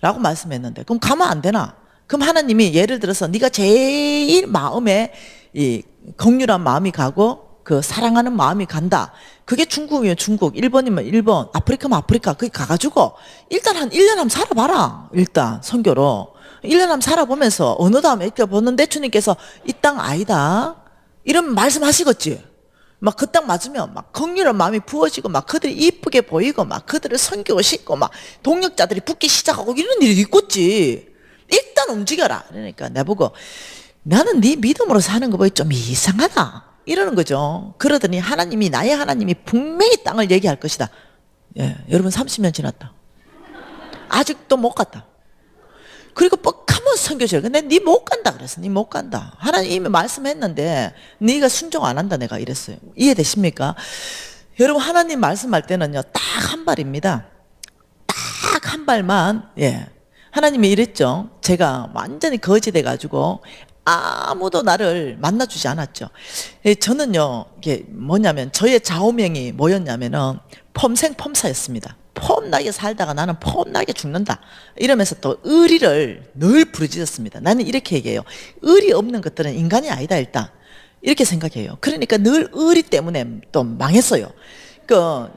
라고 말씀했는데 그럼 가면 안 되나? 그럼 하나님이 예를 들어서 네가 제일 마음에 이 긍휼한 마음이 가고 그 사랑하는 마음이 간다. 그게 중국이면 중국, 일본이면 일본, 아프리카면 아프리카. 거기 가가지고 일단 한 1년 한번 살아봐라. 일단 선교로 1년 한번 살아보면서 어느 다음에 이렇게 보는데 주님께서 이 땅 아니다 이러면 말씀하시겠지. 막 그 땅 맞으면 막 긍휼한 마음이 부어지고 막 그들이 이쁘게 보이고 막 그들을 선교고 싶고 막 동역자들이 붙기 시작하고 이런 일이 있겠지. 일단 움직여라. 그러니까 내보고 나는 네 믿음으로 사는 거 보니 좀 이상하다 이러는 거죠. 그러더니 나의 하나님이 분명히 땅을 얘기할 것이다. 예, 여러분 30년 지났다. 아직도 못 갔다. 그리고 뻑하면 선교절. 근데 네 못 간다 그랬어. 네 못 간다. 하나님 이미 말씀했는데 네가 순종 안 한다 내가 이랬어요. 이해되십니까? 여러분 하나님 말씀할 때는요 딱 한 발입니다. 딱 한 발만. 예. 하나님이 이랬죠. 제가 완전히 거지돼 가지고 아무도 나를 만나주지 않았죠. 저는요 이게 뭐냐면 저의 좌우명이 뭐였냐면은 폼생폼사였습니다. 폼나게 살다가 나는 폼나게 죽는다 이러면서 또 의리를 늘 부르짖었습니다. 나는 이렇게 얘기해요. 의리 없는 것들은 인간이 아니다 일단 이렇게 생각해요. 그러니까 늘 의리 때문에 또 망했어요. 그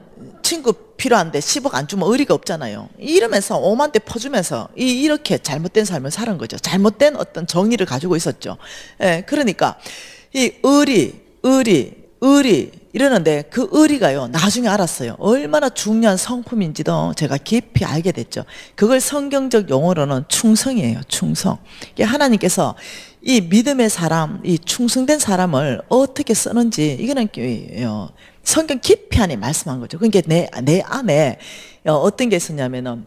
친구 필요한데 10억 안 주면 의리가 없잖아요. 이러면서 5만 대 퍼주면서 이렇게 잘못된 삶을 사는 거죠. 잘못된 어떤 정의를 가지고 있었죠. 예, 그러니까 이 의리 이러는데 그 의리가요, 나중에 알았어요. 얼마나 중요한 성품인지도 제가 깊이 알게 됐죠. 그걸 성경적 용어로는 충성이에요. 충성. 이게 하나님께서 이 믿음의 사람, 이 충성된 사람을 어떻게 쓰는지 이거는 성경 깊이 안에 말씀한 거죠. 그러니까 내 안에 어떤 게 있었냐면은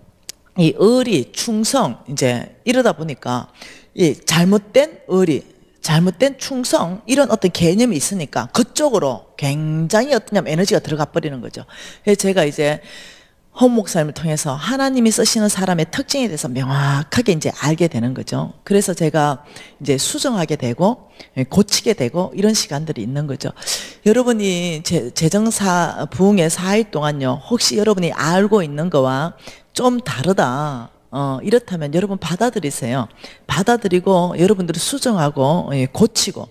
이 의리, 충성, 이제 이러다 보니까 이 잘못된 의리, 잘못된 충성, 이런 어떤 개념이 있으니까 그쪽으로 굉장히 어떠냐면 에너지가 들어가 버리는 거죠. 그래서 제가 이제 헌 목사님을 통해서 하나님이 쓰시는 사람의 특징에 대해서 명확하게 이제 알게 되는 거죠. 그래서 제가 이제 수정하게 되고 고치게 되고 이런 시간들이 있는 거죠. 여러분이 재정사 부흥의 4일 동안요, 혹시 여러분이 알고 있는 거와 좀 다르다, 이렇다면 여러분 받아들이세요. 받아들이고 여러분들이 수정하고 고치고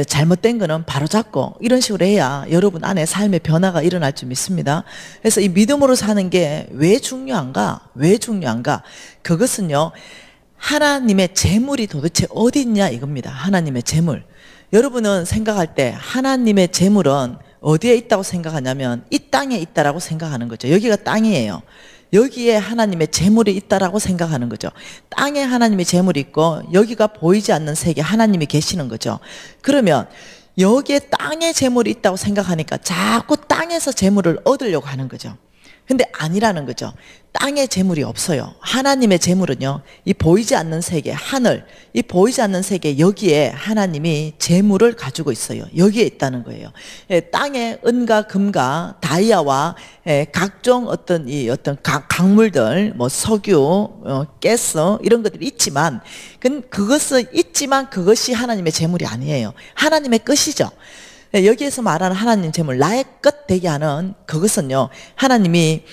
잘못된 거는 바로잡고 이런 식으로 해야 여러분 안에 삶의 변화가 일어날 줄 믿습니다. 그래서 이 믿음으로 사는 게 왜 중요한가? 왜 중요한가? 그것은요, 하나님의 재물이 도대체 어디 있냐 이겁니다. 하나님의 재물. 여러분은 생각할 때 하나님의 재물은 어디에 있다고 생각하냐면 이 땅에 있다라고 생각하는 거죠. 여기가 땅이에요. 여기에 하나님의 재물이 있다라고 생각하는 거죠. 땅에 하나님의 재물이 있고 여기가 보이지 않는 세계에 하나님이 계시는 거죠. 그러면 여기에 땅에 재물이 있다고 생각하니까 자꾸 땅에서 재물을 얻으려고 하는 거죠. 근데 아니라는 거죠. 땅에 재물이 없어요. 하나님의 재물은요, 이 보이지 않는 세계, 하늘, 이 보이지 않는 세계, 여기에 하나님이 재물을 가지고 있어요. 여기에 있다는 거예요. 땅에 은과 금과 다이아와 각종 어떤 강물들, 뭐 석유, 가스 이런 것들이 있지만, 그것은 있지만 그것이 하나님의 재물이 아니에요. 하나님의 끝이죠. 여기에서 말하는 하나님 재물, 나의 끝 되게 하는 그것은요, 하나님이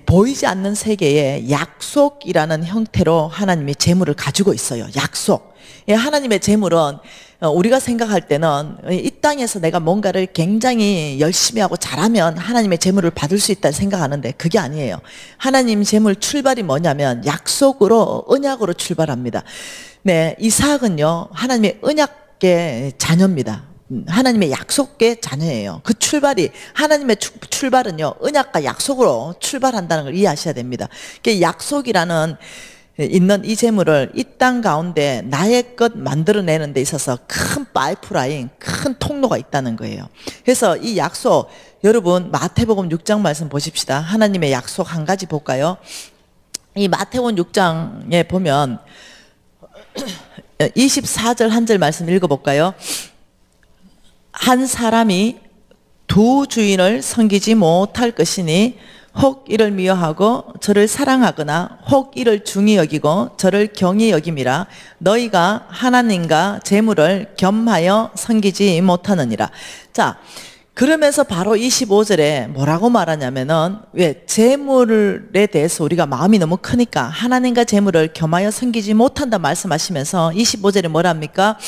보이지 않는 세계에 약속이라는 형태로 하나님이 재물을 가지고 있어요. 약속. 하나님의 재물은 우리가 생각할 때는 이 땅에서 내가 뭔가를 굉장히 열심히 하고 잘하면 하나님의 재물을 받을 수 있다 생각하는데 그게 아니에요. 하나님 재물 출발이 뭐냐면 약속으로, 언약으로 출발합니다. 네, 이삭은요, 하나님의 언약의 자녀입니다. 하나님의 약속의 자녀예요. 그 출발이, 하나님의 출발은요, 언약과 약속으로 출발한다는 걸 이해하셔야 됩니다. 약속이라는 있는 이 재물을 이 땅 가운데 나의 것 만들어내는 데 있어서 큰 파이프라인, 큰 통로가 있다는 거예요. 그래서 이 약속, 여러분 마태복음 6장 말씀 보십시다. 하나님의 약속 한 가지 볼까요? 이 마태복음 6장에 보면 24절 한 절 말씀 읽어볼까요? 한 사람이 두 주인을 섬기지 못할 것이니 혹 이를 미워하고 저를 사랑하거나 혹 이를 중히 여기고 저를 경히 여김이라. 너희가 하나님과 재물을 겸하여 섬기지 못하느니라. 자, 그러면서 바로 25절에 뭐라고 말하냐면은, 왜 재물에 대해서 우리가 마음이 너무 크니까 하나님과 재물을 겸하여 섬기지 못한다 말씀하시면서 25절에 뭐랍니까?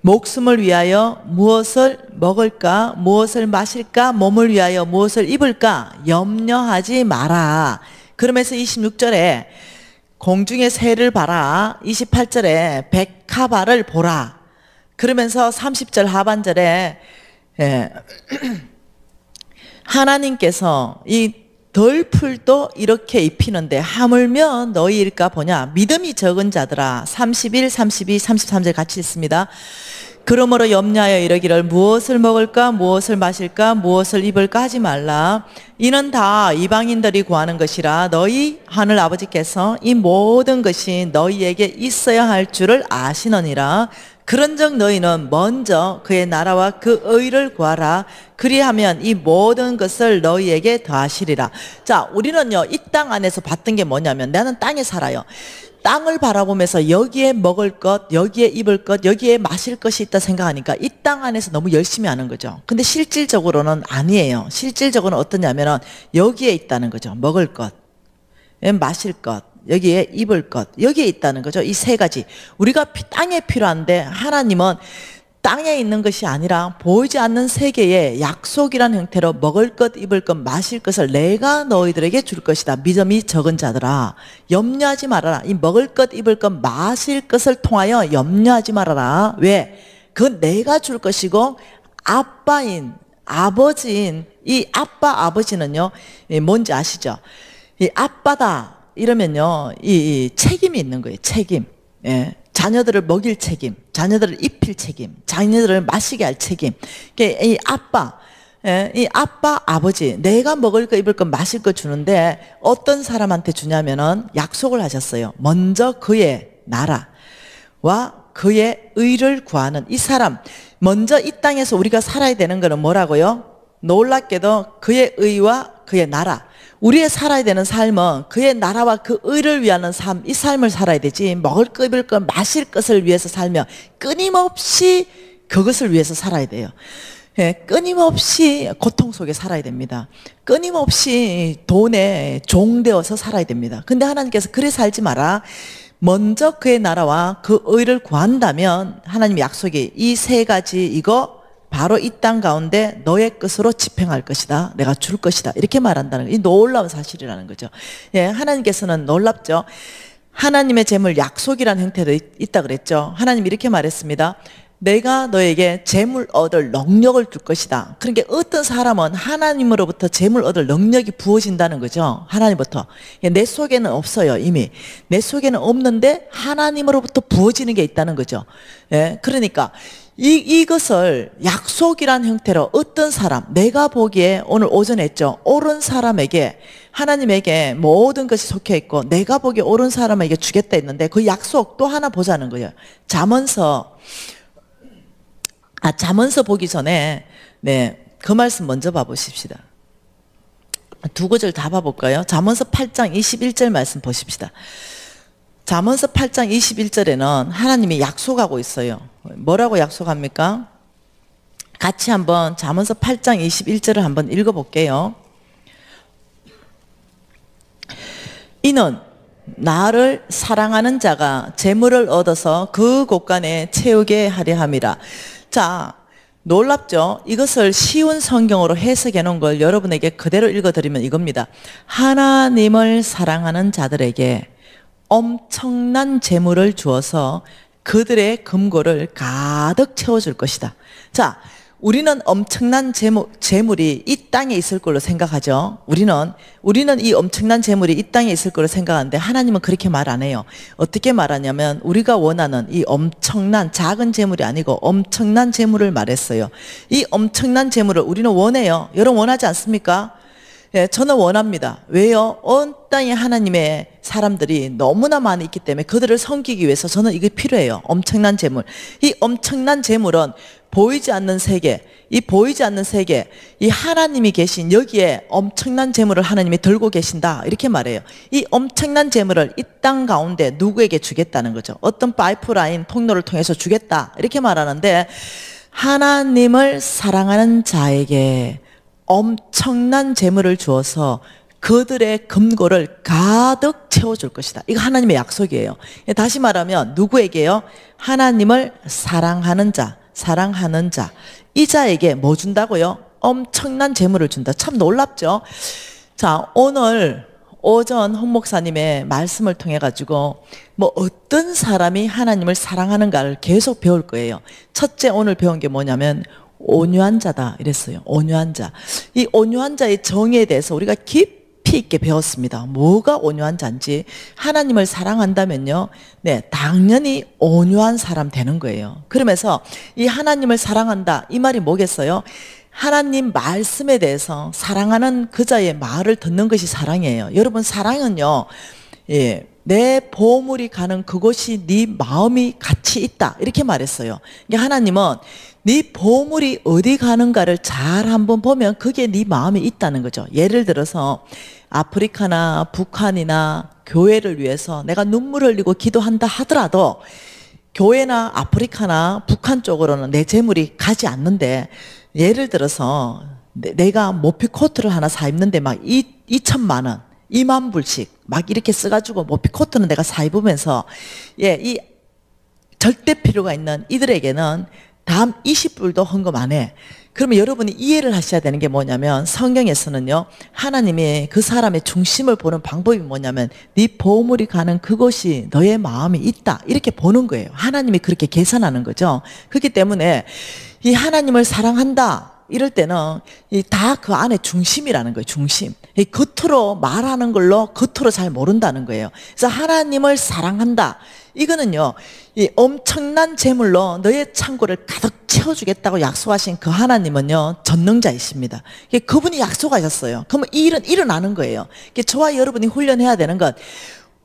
목숨을 위하여 무엇을 먹을까, 무엇을 마실까, 몸을 위하여 무엇을 입을까 염려하지 마라. 그러면서 26절에 공중의 새를 봐라. 28절에 백합화를 보라. 그러면서 30절 하반절에 하나님께서 이 덜풀도 이렇게 입히는데 하물며 너희일까 보냐. 믿음이 적은 자들아. 31, 32, 33절 같이 있습니다. 그러므로 염려하여 이르기를 무엇을 먹을까, 무엇을 마실까, 무엇을 입을까 하지 말라. 이는 다 이방인들이 구하는 것이라. 너희 하늘 아버지께서 이 모든 것이 너희에게 있어야 할 줄을 아시느니라. 그런즉 너희는 먼저 그의 나라와 그 의를 구하라. 그리하면 이 모든 것을 너희에게 더하시리라. 자, 우리는요, 이 땅 안에서 봤던 게 뭐냐면, 나는 땅에 살아요. 땅을 바라보면서 여기에 먹을 것, 여기에 입을 것, 여기에 마실 것이 있다 생각하니까 이 땅 안에서 너무 열심히 하는 거죠. 근데 실질적으로는 아니에요. 실질적으로는 어떠냐면은 여기에 있다는 거죠. 먹을 것, 마실 것, 여기에 입을 것, 여기에 있다는 거죠. 이 세 가지. 우리가 땅에 필요한데 하나님은 땅에 있는 것이 아니라 보이지 않는 세계에 약속이라는 형태로 먹을 것, 입을 것, 마실 것을 내가 너희들에게 줄 것이다. 믿음이 적은 자들아, 염려하지 말아라. 이 먹을 것, 입을 것, 마실 것을 통하여 염려하지 말아라. 왜? 그건 내가 줄 것이고 아버지인 이 아빠 아버지는요, 뭔지 아시죠? 이 아빠다 이러면요, 이 책임이 있는 거예요. 책임. 예. 자녀들을 먹일 책임, 자녀들을 입힐 책임, 자녀들을 마시게 할 책임. 이 아빠, 예, 이 아빠, 아버지, 내가 먹을 거, 입을 거, 마실 거 주는데 어떤 사람한테 주냐면은 약속을 하셨어요. 먼저 그의 나라와 그의 의를 구하는 이 사람, 먼저 이 땅에서 우리가 살아야 되는 거는 뭐라고요? 놀랍게도 그의 의와 그의 나라. 우리의 살아야 되는 삶은 그의 나라와 그 의를 위하는 삶, 이 삶을 살아야 되지. 먹을 것, 입을 것, 마실 것을 위해서 살며 끊임없이 그것을 위해서 살아야 돼요. 예, 끊임없이 고통 속에 살아야 됩니다. 끊임없이 돈에 종되어서 살아야 됩니다. 근데 하나님께서 그래 살지 마라. 먼저 그의 나라와 그 의를 구한다면 하나님의 약속이 이 세 가지 이거 바로 이 땅 가운데 너의 것으로 집행할 것이다. 내가 줄 것이다. 이렇게 말한다는 이 놀라운 사실이라는 거죠. 예, 하나님께서는 놀랍죠. 하나님의 재물 약속이라는 형태도 있다 그랬죠. 하나님 이렇게 말했습니다. 내가 너에게 재물 얻을 능력을 줄 것이다. 그러니까 어떤 사람은 하나님으로부터 재물 얻을 능력이 부어진다는 거죠. 하나님부터. 내 속에는 없어요. 이미. 내 속에는 없는데 하나님으로부터 부어지는 게 있다는 거죠. 예, 그러니까 이것을 약속이란 형태로 어떤 사람, 내가 보기에 오늘 오전에 했죠. 옳은 사람에게 하나님에게 모든 것이 속해 있고 내가 보기에 옳은 사람에게 주겠다 했는데 그 약속 또 하나 보자는 거예요. 잠언서 보기 전에 그 말씀 먼저 봐보십시다. 두 구절 다 봐볼까요? 잠언서 8장 21절 말씀 보십시다. 잠언서 8장 21절에는 하나님이 약속하고 있어요. 뭐라고 약속합니까? 같이 한번 잠언서 8장 21절을 한번 읽어볼게요. 이는 나를 사랑하는 자가 재물을 얻어서 그 곳간에 채우게 하려 함이라. 자, 놀랍죠? 이것을 쉬운 성경으로 해석해 놓은 걸 여러분에게 그대로 읽어드리면 이겁니다. 하나님을 사랑하는 자들에게 엄청난 재물을 주어서 그들의 금고를 가득 채워줄 것이다. 자, 우리는 엄청난 재물이 이 땅에 있을 걸로 생각하죠. 우리는 이 엄청난 재물이 이 땅에 있을 걸로 생각하는데 하나님은 그렇게 말 안 해요. 어떻게 말하냐면 우리가 원하는 이 엄청난 작은 재물이 아니고 엄청난 재물을 말했어요. 이 엄청난 재물을 우리는 원해요. 여러분 원하지 않습니까? 예, 저는 원합니다. 왜요? 온 땅에 하나님의 사람들이 너무나 많이 있기 때문에 그들을 섬기기 위해서 저는 이게 필요해요. 엄청난 재물. 이 엄청난 재물은 보이지 않는 세계, 이 보이지 않는 세계, 이 하나님이 계신 여기에 엄청난 재물을 하나님이 들고 계신다. 이렇게 말해요. 이 엄청난 재물을 이 땅 가운데 누구에게 주겠다는 거죠. 어떤 파이프라인 통로를 통해서 주겠다. 이렇게 말하는데 하나님을 사랑하는 자에게 엄청난 재물을 주어서 그들의 금고를 가득 채워줄 것이다. 이거 하나님의 약속이에요. 다시 말하면 누구에게요? 하나님을 사랑하는 자, 이 자에게 뭐 준다고요? 엄청난 재물을 준다. 참 놀랍죠? 자, 오늘 오전 홍 목사님의 말씀을 통해 가지고 뭐 어떤 사람이 하나님을 사랑하는가를 계속 배울 거예요. 첫째 오늘 배운 게 뭐냐면 온유한 자다 이랬어요. 온유한 자. 이 온유한 자의 정의에 대해서 우리가 깊이 있게 배웠습니다. 뭐가 온유한 자인지. 하나님을 사랑한다면요, 당연히 온유한 사람 되는 거예요. 그러면서 이 하나님을 사랑한다 이 말이 뭐겠어요? 하나님 말씀에 대해서 사랑하는 그 자의 말을 듣는 것이 사랑이에요. 여러분 사랑은요, 내 보물이 가는 그곳이 네 마음이 같이 있다 이렇게 말했어요. 그러니까 하나님은 네 보물이 어디 가는가를 잘 한번 보면 그게 네 마음이 있다는 거죠. 예를 들어서 아프리카나 북한이나 교회를 위해서 내가 눈물 흘리고 기도한다 하더라도 교회나 아프리카나 북한 쪽으로는 내 재물이 가지 않는데, 예를 들어서 내가 모피 코트를 하나 사 입는데 막 2천만 원 2만 불씩 막 이렇게 써가지고 모피 코트는 내가 사 입으면서 이 절대 필요가 있는 이들에게는 다음 20불도 헌금 안 해. 그러면 여러분이 이해를 하셔야 되는 게 뭐냐면 성경에서는요, 하나님이 그 사람의 중심을 보는 방법이 뭐냐면 네 보물이 가는 그곳이 너의 마음이 있다 이렇게 보는 거예요. 하나님이 그렇게 계산하는 거죠. 그렇기 때문에 이 하나님을 사랑한다 이럴 때는 다 그 안에 중심이라는 거예요. 중심. 이 겉으로 말하는 걸로 겉으로 잘 모른다는 거예요. 그래서 하나님을 사랑한다. 이거는요, 이 엄청난 재물로 너의 창고를 가득 채워주겠다고 약속하신 그 하나님은요, 전능자이십니다. 그분이 약속하셨어요. 그러면 이 일은 일어나는 거예요. 저와 여러분이 훈련해야 되는 건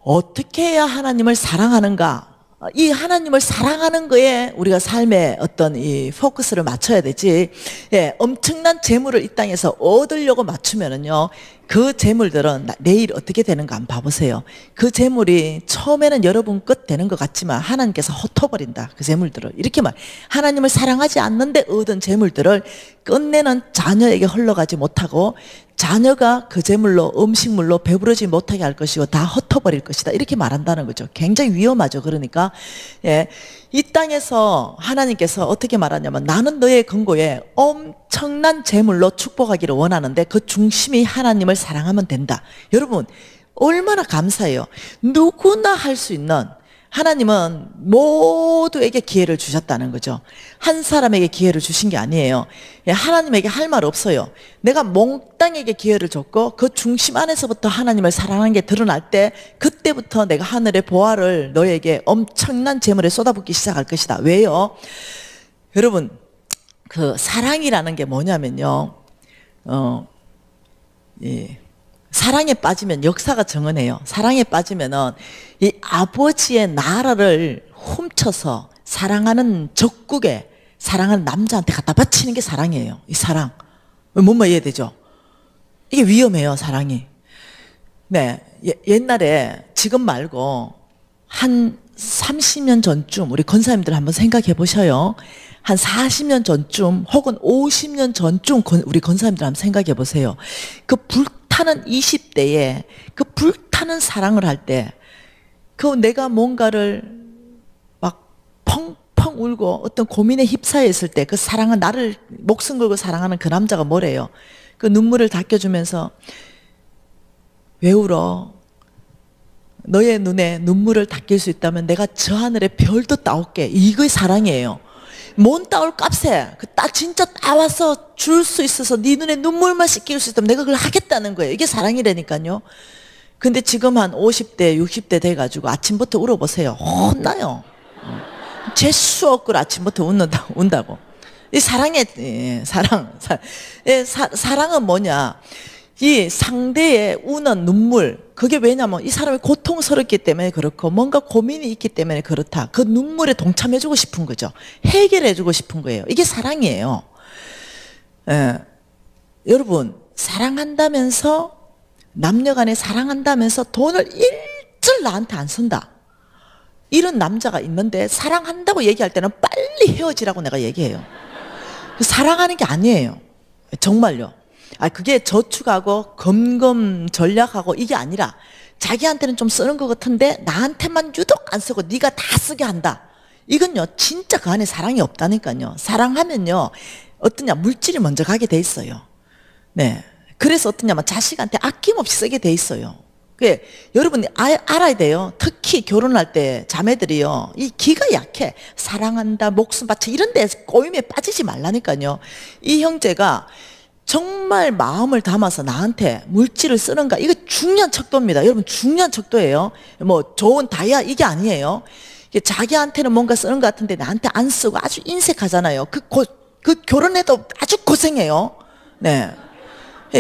어떻게 해야 하나님을 사랑하는가? 이 하나님을 사랑하는 거에 우리가 삶의 어떤 이 포커스를 맞춰야 되지, 예, 엄청난 재물을 이 땅에서 얻으려고 맞추면은요, 그 재물들은 내일 어떻게 되는가 한번 봐보세요. 그 재물이 처음에는 여러분 것 되는 것 같지만 하나님께서 헛어버린다. 그 재물들을. 이렇게 말, 하나님을 사랑하지 않는데 얻은 재물들을 끝내는 자녀에게 흘러가지 못하고 자녀가 그 재물로 음식물로 배부르지 못하게 할 것이고 다 헛어버릴 것이다. 이렇게 말한다는 거죠. 굉장히 위험하죠. 그러니까 예, 이 땅에서 하나님께서 어떻게 말하냐면 나는 너의 근고에 엄청난 재물로 축복하기를 원하는데 그 중심이 하나님을 사랑하면 된다. 여러분 얼마나 감사해요. 누구나 할 수 있는, 하나님은 모두에게 기회를 주셨다는 거죠. 한 사람에게 기회를 주신 게 아니에요. 하나님에게 할 말 없어요. 내가 몽땅에게 기회를 줬고 그 중심 안에서부터 하나님을 사랑하는 게 드러날 때 그때부터 내가 하늘의 보화를 너에게 엄청난 재물에 쏟아붓기 시작할 것이다. 왜요? 여러분 그 사랑이라는 게 뭐냐면요, 사랑에 빠지면 역사가 정언해요. 사랑에 빠지면은 이 아버지의 나라를 훔쳐서 사랑하는 적국에 사랑하는 남자한테 갖다 바치는 게 사랑이에요. 이 사랑. 뭔 말 이해되죠? 이게 위험해요, 사랑이. 네. 옛날에 지금 말고 한 30년 전쯤 우리 권사님들 한번 생각해 보셔요. 한 40년 전쯤 혹은 50년 전쯤 우리 권사님들 한번 생각해 보세요. 그 불타는 20대에 그 불타는 사랑을 할 때 그 내가 뭔가를 막 펑펑 울고 어떤 고민에 휩싸여 있을 때 그 사랑은 나를 목숨 걸고 사랑하는 그 남자가 뭐래요? 그 눈물을 닦여주면서 왜 울어? 너의 눈에 눈물을 닦일 수 있다면 내가 저 하늘에 별도 따올게. 이거의 사랑이에요. 뭔 따올 값에 진짜 따와서 줄 수 있어서 네 눈에 눈물만 씻길 수 있다면 내가 그걸 하겠다는 거예요. 이게 사랑이라니까요. 근데 지금 한 50대 60대 돼가지고 아침부터 울어보세요. 혼나요. 재수 없고 아침부터 운다고. 이 사랑의 사랑은 뭐냐, 이 상대의 우는 눈물, 그게 왜냐면 이 사람이 고통스럽기 때문에 그렇고 뭔가 고민이 있기 때문에 그렇다. 그 눈물에 동참해주고 싶은 거죠. 해결해주고 싶은 거예요. 이게 사랑이에요. 예. 여러분 사랑한다면서, 남녀간에 사랑한다면서 돈을 일절 나한테 안 쓴다, 이런 남자가 있는데 사랑한다고 얘기할 때는 빨리 헤어지라고 내가 얘기해요. 사랑하는 게 아니에요. 정말요. 그게 저축하고 검검 전략하고 이게 아니라 자기한테는 좀 쓰는 것 같은데 나한테만 유독 안 쓰고 네가 다 쓰게 한다. 이건요 진짜 그 안에 사랑이 없다니까요. 사랑하면요 어떠냐, 물질이 먼저 가게 돼 있어요. 네. 그래서 어떠냐면 자식한테 아낌없이 쓰게 돼 있어요. 여러분이 알아야 돼요. 특히 결혼할 때 자매들이요, 이 기가 약해. 사랑한다, 목숨 바쳐, 이런 데 꼬임에 빠지지 말라니까요. 이 형제가 정말 마음을 담아서 나한테 물질을 쓰는가, 이거 중요한 척도입니다. 여러분 중요한 척도예요. 뭐 좋은 다이아 이게 아니에요. 자기한테는 뭔가 쓰는 것 같은데 나한테 안 쓰고 아주 인색하잖아요. 그 결혼해도 아주 고생해요. 네.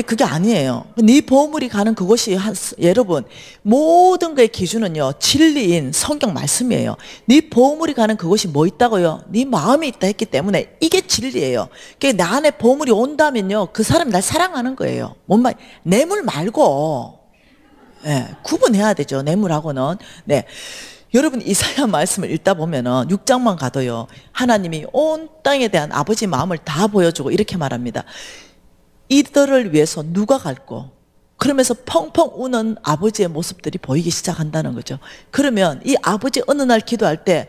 그게 아니에요. 네 보물이 가는 그곳이 여러분 모든 거의 기준은요 진리인 성경 말씀이에요. 네 보물이 가는 그곳이 뭐 있다고요? 네 마음이 있다 했기 때문에 이게 진리예요. 내 안에 보물이 온다면요 그 사람이 날 사랑하는 거예요. 뭔 말? 뇌물 말고. 네, 구분해야 되죠. 뇌물하고는. 네. 여러분 이사야 말씀을 읽다 보면은 6장만 가도요 하나님이 온 땅에 대한 아버지 마음을 다 보여주고 이렇게 말합니다. 이들을 위해서 누가 갈고, 그러면서 펑펑 우는 아버지의 모습들이 보이기 시작한다는 거죠. 그러면 이 아버지 어느 날 기도할 때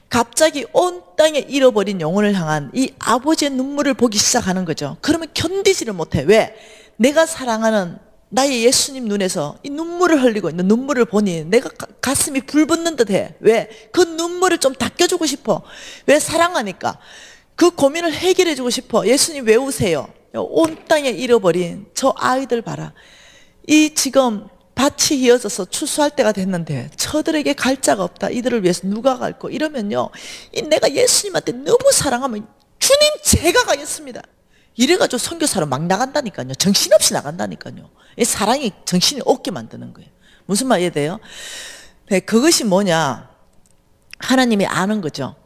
갑자기 온 땅에 잃어버린 영혼을 향한 이 아버지의 눈물을 보기 시작하는 거죠. 그러면 견디지를 못해. 왜? 내가 사랑하는 나의 예수님 눈에서 이 눈물을 흘리고 있는 눈물을 보니 내가 가슴이 불붙는 듯해. 왜? 그 눈물을 좀 닦여주고 싶어. 왜? 사랑하니까. 그 고민을 해결해 주고 싶어. 예수님 왜 우세요? 온 땅에 잃어버린 저 아이들 봐라. 이 지금 밭이 휘어져서 추수할 때가 됐는데 저들에게 갈 자가 없다. 이들을 위해서 누가 갈고 이러면요, 내가 예수님한테 너무 사랑하면 주님 제가 가겠습니다. 이래가지고 선교사로 막 나간다니까요. 정신없이 나간다니까요. 이 사랑이 정신이 없게 만드는 거예요. 무슨 말 이해돼요? 네, 그것이 뭐냐, 하나님이 아는 거죠.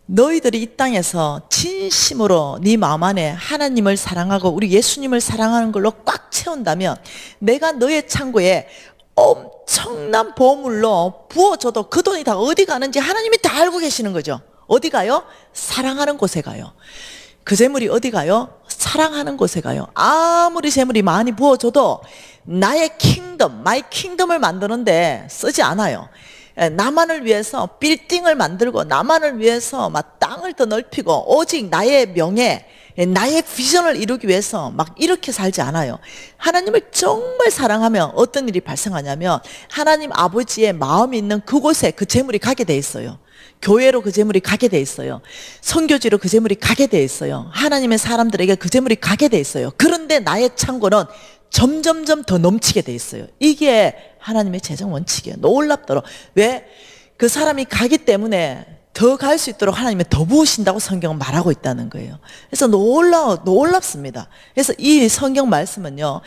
너희들이 이 땅에서 진심으로 네 마음 안에 하나님을 사랑하고 우리 예수님을 사랑하는 걸로 꽉 채운다면 내가 너의 창고에 엄청난 보물로 부어줘도 그 돈이 다 어디 가는지 하나님이 다 알고 계시는 거죠. 어디 가요? 사랑하는 곳에 가요. 그 재물이 어디 가요? 사랑하는 곳에 가요. 아무리 재물이 많이 부어줘도 나의 킹덤, 마이 킹덤을 만드는데 쓰지 않아요. 나만을 위해서 빌딩을 만들고 나만을 위해서 막 땅을 더 넓히고 오직 나의 명예, 나의 비전을 이루기 위해서 막 이렇게 살지 않아요. 하나님을 정말 사랑하면 어떤 일이 발생하냐면 하나님 아버지의 마음이 있는 그곳에 그 재물이 가게 돼 있어요. 교회로 그 재물이 가게 돼 있어요. 선교지로 그 재물이 가게 돼 있어요. 하나님의 사람들에게 그 재물이 가게 돼 있어요. 그런데 나의 창고는 점점점 더 넘치게 돼 있어요. 이게 하나님의 재정 원칙이에요. 놀랍도록. 왜? 그 사람이 가기 때문에 더 갈 수 있도록 하나님이 더 부으신다고 성경은 말하고 있다는 거예요. 그래서 놀랍습니다. 그래서 이 성경 말씀은요,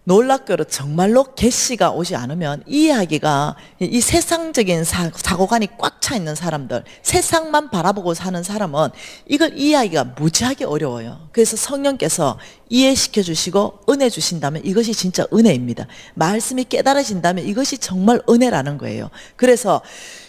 놀랍게도 정말로 계시가 오지 않으면 이해하기가, 이 세상적인 사고관이 꽉 차 있는 사람들, 세상만 바라보고 사는 사람은 이걸 이해하기가 무지하게 어려워요. 그래서 성령께서 이해시켜 주시고 은혜 주신다면 이것이 진짜 은혜입니다. 말씀이 깨달아진다면 이것이 정말 은혜라는 거예요. 그래서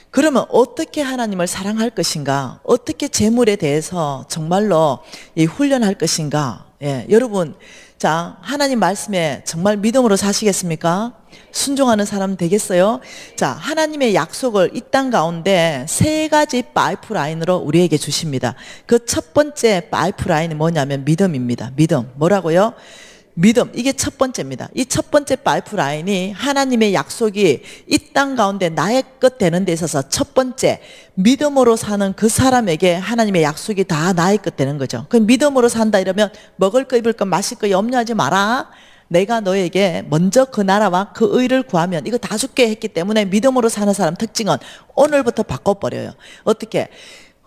그러면 어떻게 하나님을 사랑할 것인가, 어떻게 재물에 대해서 정말로 훈련할 것인가. 예, 여러분, 자, 하나님 말씀에 정말 믿음으로 사시겠습니까? 순종하는 사람 되겠어요? 자, 하나님의 약속을 이 땅 가운데 세 가지 파이프라인으로 우리에게 주십니다. 그 첫 번째 파이프라인이 뭐냐면 믿음입니다. 믿음. 뭐라고요? 믿음. 이게 첫 번째입니다. 이 첫 번째 파이프라인이 하나님의 약속이 이 땅 가운데 나의 것 되는 데 있어서 첫 번째, 믿음으로 사는 그 사람에게 하나님의 약속이 다 나의 것 되는 거죠. 그 믿음으로 산다 이러면 먹을 거 입을 거 마실 거 염려하지 마라. 내가 너에게 먼저 그 나라와 그 의를 구하면 이거 다 줄게 했기 때문에 믿음으로 사는 사람 특징은 오늘부터 바꿔버려요. 어떻게?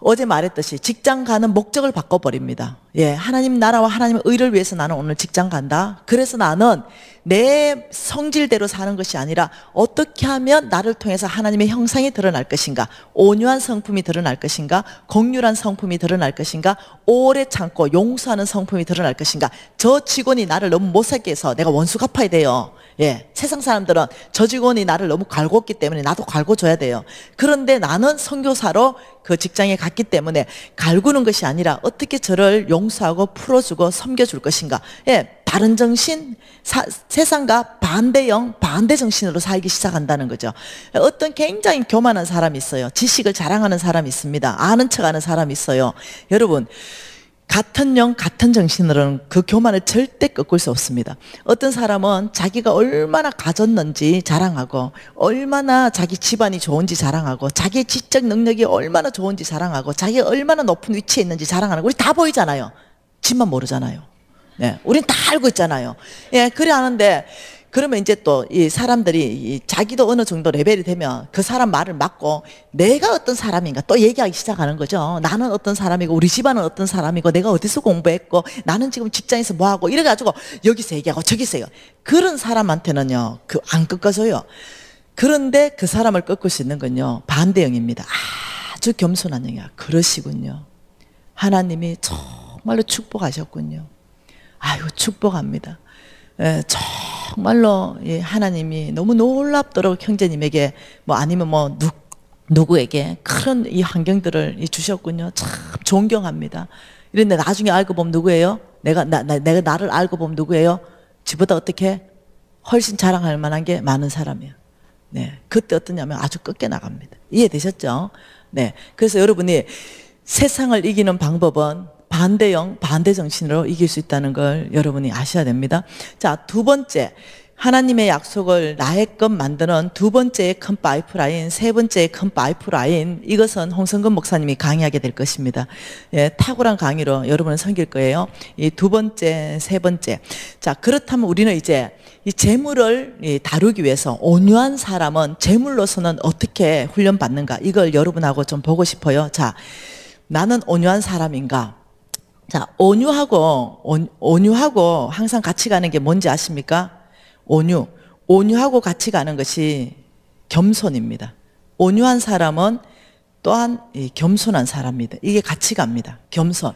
어제 말했듯이 직장 가는 목적을 바꿔버립니다. 예, 하나님 나라와 하나님의 의를 위해서 나는 오늘 직장 간다. 그래서 나는 내 성질대로 사는 것이 아니라 어떻게 하면 나를 통해서 하나님의 형상이 드러날 것인가, 온유한 성품이 드러날 것인가, 긍휼한 성품이 드러날 것인가, 오래 참고 용서하는 성품이 드러날 것인가. 저 직원이 나를 너무 못 살게 해서 내가 원수 갚아야 돼요. 예, 세상 사람들은 저 직원이 나를 너무 갈궜기 때문에 나도 갈궈줘야 돼요. 그런데 나는 선교사로 그 직장에 갔기 때문에 갈구는 것이 아니라 어떻게 저를 용서하고 풀어주고 섬겨줄 것인가. 예, 다른 정신, 세상과 반대형, 반대 정신으로 살기 시작한다는 거죠. 어떤 굉장히 교만한 사람이 있어요. 지식을 자랑하는 사람이 있습니다. 아는 척하는 사람이 있어요. 여러분, 같은 영, 같은 정신으로는 그 교만을 절대 꺾을 수 없습니다. 어떤 사람은 자기가 얼마나 가졌는지 자랑하고, 얼마나 자기 집안이 좋은지 자랑하고, 자기의 지적 능력이 얼마나 좋은지 자랑하고, 자기가 얼마나 높은 위치에 있는지 자랑하는 거 우리 다 보이잖아요. 집만 모르잖아요. 네, 우린 다 알고 있잖아요. 예, 그래 하는데, 그러면 이제 또 이 사람들이 자기도 어느 정도 레벨이 되면 그 사람 말을 맞고 내가 어떤 사람인가 또 얘기하기 시작하는 거죠. 나는 어떤 사람이고 우리 집안은 어떤 사람이고 내가 어디서 공부했고 나는 지금 직장에서 뭐하고 이래가지고 여기서 얘기하고 저기서 얘기하고. 그런 사람한테는요 안 꺾어져요. 그런데 그 사람을 꺾을 수 있는 건요 반대형입니다. 아주 겸손한 영이야. 그러시군요. 하나님이 정말로 축복하셨군요. 아유 축복합니다. 예, 정말로 하나님이 너무 놀랍도록 형제님에게 뭐 아니면 뭐 누구에게 그런 이 환경들을 주셨군요. 참 존경합니다. 이런데 나중에 알고 보면 누구예요? 내가 나를 알고 보면 누구예요? 지보다 어떻게 훨씬 자랑할 만한 게 많은 사람이에요. 네, 그때 어떠냐면 아주 꺾여 나갑니다. 이해되셨죠? 네, 그래서 여러분이 세상을 이기는 방법은 반대형, 반대 정신으로 이길 수 있다는 걸 여러분이 아셔야 됩니다. 자, 두 번째, 하나님의 약속을 나의 것 만드는 두 번째 큰 파이프라인, 세 번째 큰 파이프라인, 이것은 홍성근 목사님이 강의하게 될 것입니다. 예, 탁월한 강의로 여러분을 섬길 거예요. 이 두 번째, 세 번째. 자, 그렇다면 우리는 이제 이 재물을 다루기 위해서 온유한 사람은 재물로서는 어떻게 훈련받는가, 이걸 여러분하고 좀 보고 싶어요. 자, 나는 온유한 사람인가? 자, 온유하고 항상 같이 가는 게 뭔지 아십니까? 온유하고 같이 가는 것이 겸손입니다. 온유한 사람은 또한 겸손한 사람입니다. 이게 같이 갑니다. 겸손.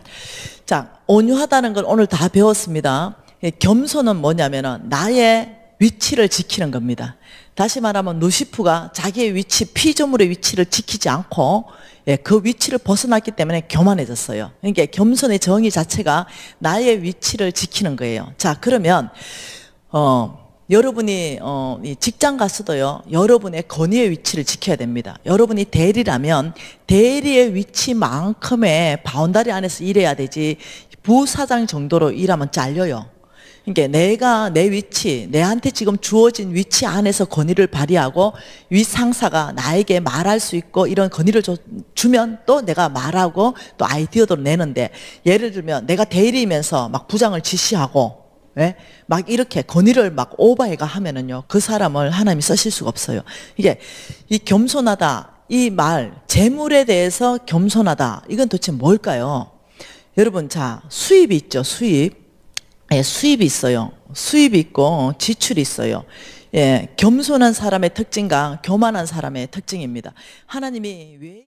자, 온유하다는 걸 오늘 다 배웠습니다. 겸손은 뭐냐면은 나의 위치를 지키는 겁니다. 다시 말하면 루시프가 자기의 위치, 피조물의 위치를 지키지 않고 그 위치를 벗어났기 때문에 교만해졌어요. 그러니까 겸손의 정의 자체가 나의 위치를 지키는 거예요. 자, 그러면 여러분이 이 직장 가서도요, 여러분의 권위의 위치를 지켜야 됩니다. 여러분이 대리라면 대리의 위치만큼의 바운다리 안에서 일해야 되지, 부사장 정도로 일하면 잘려요. 그러니까 내가 내 위치, 내한테 지금 주어진 위치 안에서 권위를 발휘하고 윗상사가 나에게 말할 수 있고 이런 권위를 주면 또 내가 말하고 또 아이디어도 내는데, 예를 들면 내가 대리이면서 막 부장을 지시하고 예? 막 이렇게 권위를 막 오버해가 하면은요, 그 사람을 하나님이 쓰실 수가 없어요. 이게 이 겸손하다, 이 말, 재물에 대해서 겸손하다, 이건 도대체 뭘까요? 여러분, 자, 수입이 있죠, 수입. 예, 수입이 있어요. 수입이 있고 지출이 있어요. 예, 겸손한 사람의 특징과 교만한 사람의 특징입니다. 하나님이 왜